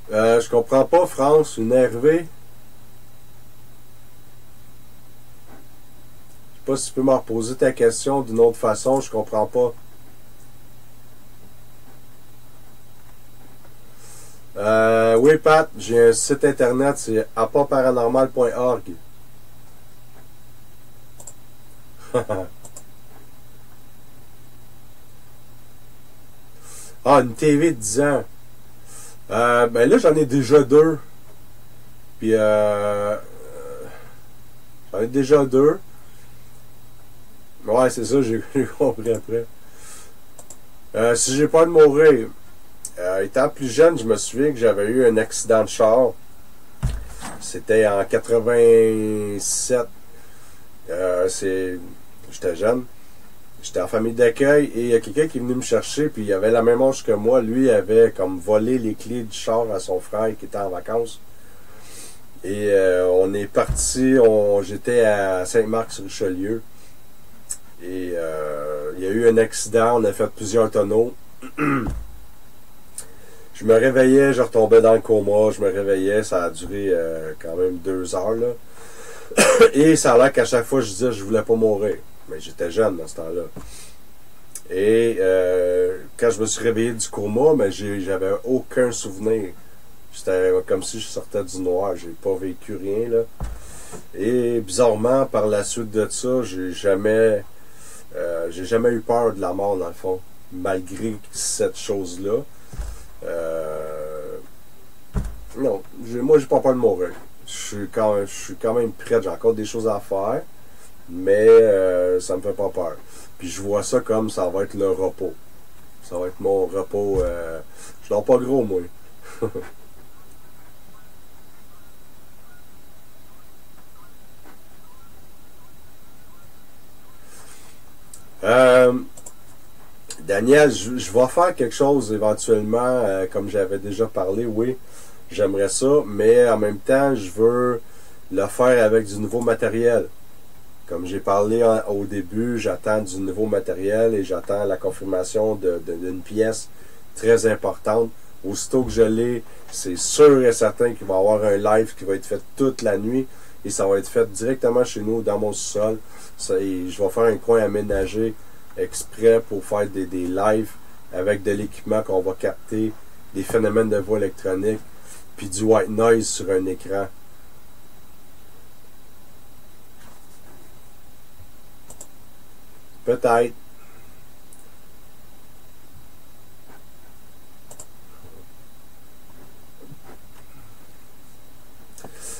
Je comprends pas, France, une Hervé. Je sais pas si tu peux me reposer ta question d'une autre façon, je comprends pas. Oui, Pat, j'ai un site internet, c'est appaparanormal.org. Ah, une TV de 10 ans. Ben là, j'en ai déjà deux. Puis, j'en ai déjà deux. Ouais, c'est ça, j'ai compris après. Si j'ai peur de mourir, Étant plus jeune, je me souviens que j'avais eu un accident de char. C'était en 87. J'étais jeune. J'étais en famille d'accueil et il y a quelqu'un qui est venu me chercher, puis il avait la même âge que moi. Lui avait comme volé les clés du char à son frère qui était en vacances. Et on est parti, j'étais à Saint-Marc-sur-Richelieu. Et il y a eu un accident, on a fait plusieurs tonneaux. Je me réveillais, je retombais dans le coma, je me réveillais, ça a duré quand même 2 heures, là. Et ça a l'air qu'à chaque fois, je disais, je voulais pas mourir. Mais j'étais jeune dans ce temps-là. Et quand je me suis réveillé du coma, mais j'avais aucun souvenir. C'était comme si je sortais du noir. J'ai pas vécu rien, là. Et bizarrement, par la suite de ça, j'ai jamais eu peur de la mort, dans le fond. Malgré cette chose-là. Non, moi, j'ai pas peur de mourir. Je suis quand même prêt. J'ai encore des choses à faire. Mais ça me fait pas peur. Puis je vois ça comme ça va être le repos. Ça va être mon repos. Je dors pas gros, moi. Daniel, je vais faire quelque chose éventuellement, comme j'avais déjà parlé, oui, j'aimerais ça, mais en même temps, je veux le faire avec du nouveau matériel. Comme j'ai parlé au début, j'attends du nouveau matériel et j'attends la confirmation d'une pièce très importante. Aussitôt que je l'ai, c'est sûr et certain qu'il va y avoir un live qui va être fait toute la nuit et ça va être fait directement chez nous, dans mon sous-sol. Et je vais faire un coin aménagé exprès pour faire des lives avec de l'équipement qu'on va capter, des phénomènes de voix électronique, puis du white noise sur un écran. Peut-être.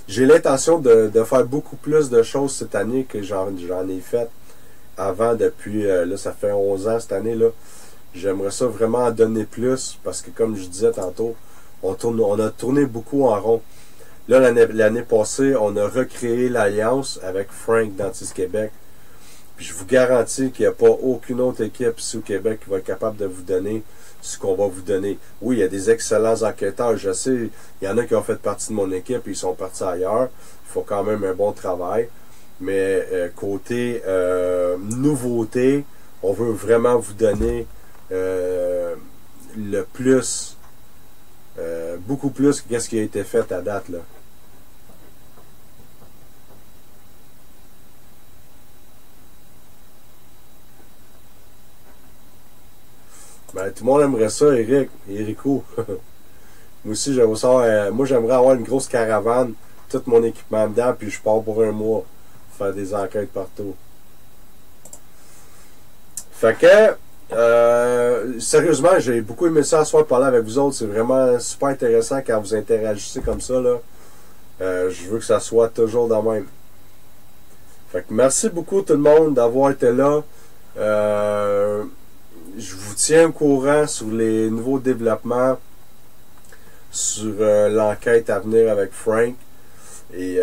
J'ai l'intention de faire beaucoup plus de choses cette année que j'en ai fait avant depuis, là ça fait 11 ans cette année là. J'aimerais ça vraiment en donner plus parce que comme je disais tantôt, on a tourné beaucoup en rond. Là l'année passée, on a recréé l'alliance avec Frank Dentiste Québec. Puis je vous garantis qu'il n'y a pas aucune autre équipe ici au Québec qui va être capable de vous donner ce qu'on va vous donner. Oui, il y a des excellents enquêteurs, je sais, il y en a qui ont fait partie de mon équipe et ils sont partis ailleurs. Il faut quand même un bon travail. Mais côté nouveauté, on veut vraiment vous donner le plus, beaucoup plus que ce qui a été fait à date, là. Ben, tout le monde aimerait ça, Erico. Moi aussi, j'aimerais avoir une grosse caravane, tout mon équipement dedans, puis je pars pour un mois, faire des enquêtes partout. Fait que, sérieusement, j'ai beaucoup aimé ça à soir parler avec vous autres. C'est vraiment super intéressant quand vous interagissez comme ça, là. Je veux que ça soit toujours de même. Fait que merci beaucoup tout le monde d'avoir été là. Je vous tiens au courant sur les nouveaux développements, sur l'enquête à venir avec Frank. Et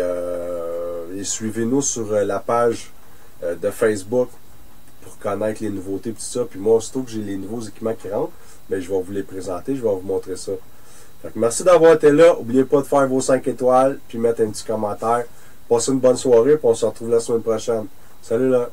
suivez-nous sur la page de Facebook pour connaître les nouveautés et tout ça. Puis moi, aussitôt que j'ai les nouveaux équipements qui rentrent, ben, je vais vous les présenter, je vais vous montrer ça. Fait que merci d'avoir été là. N'oubliez pas de faire vos 5 étoiles, puis mettre un petit commentaire. Passez une bonne soirée, puis on se retrouve la semaine prochaine. Salut là!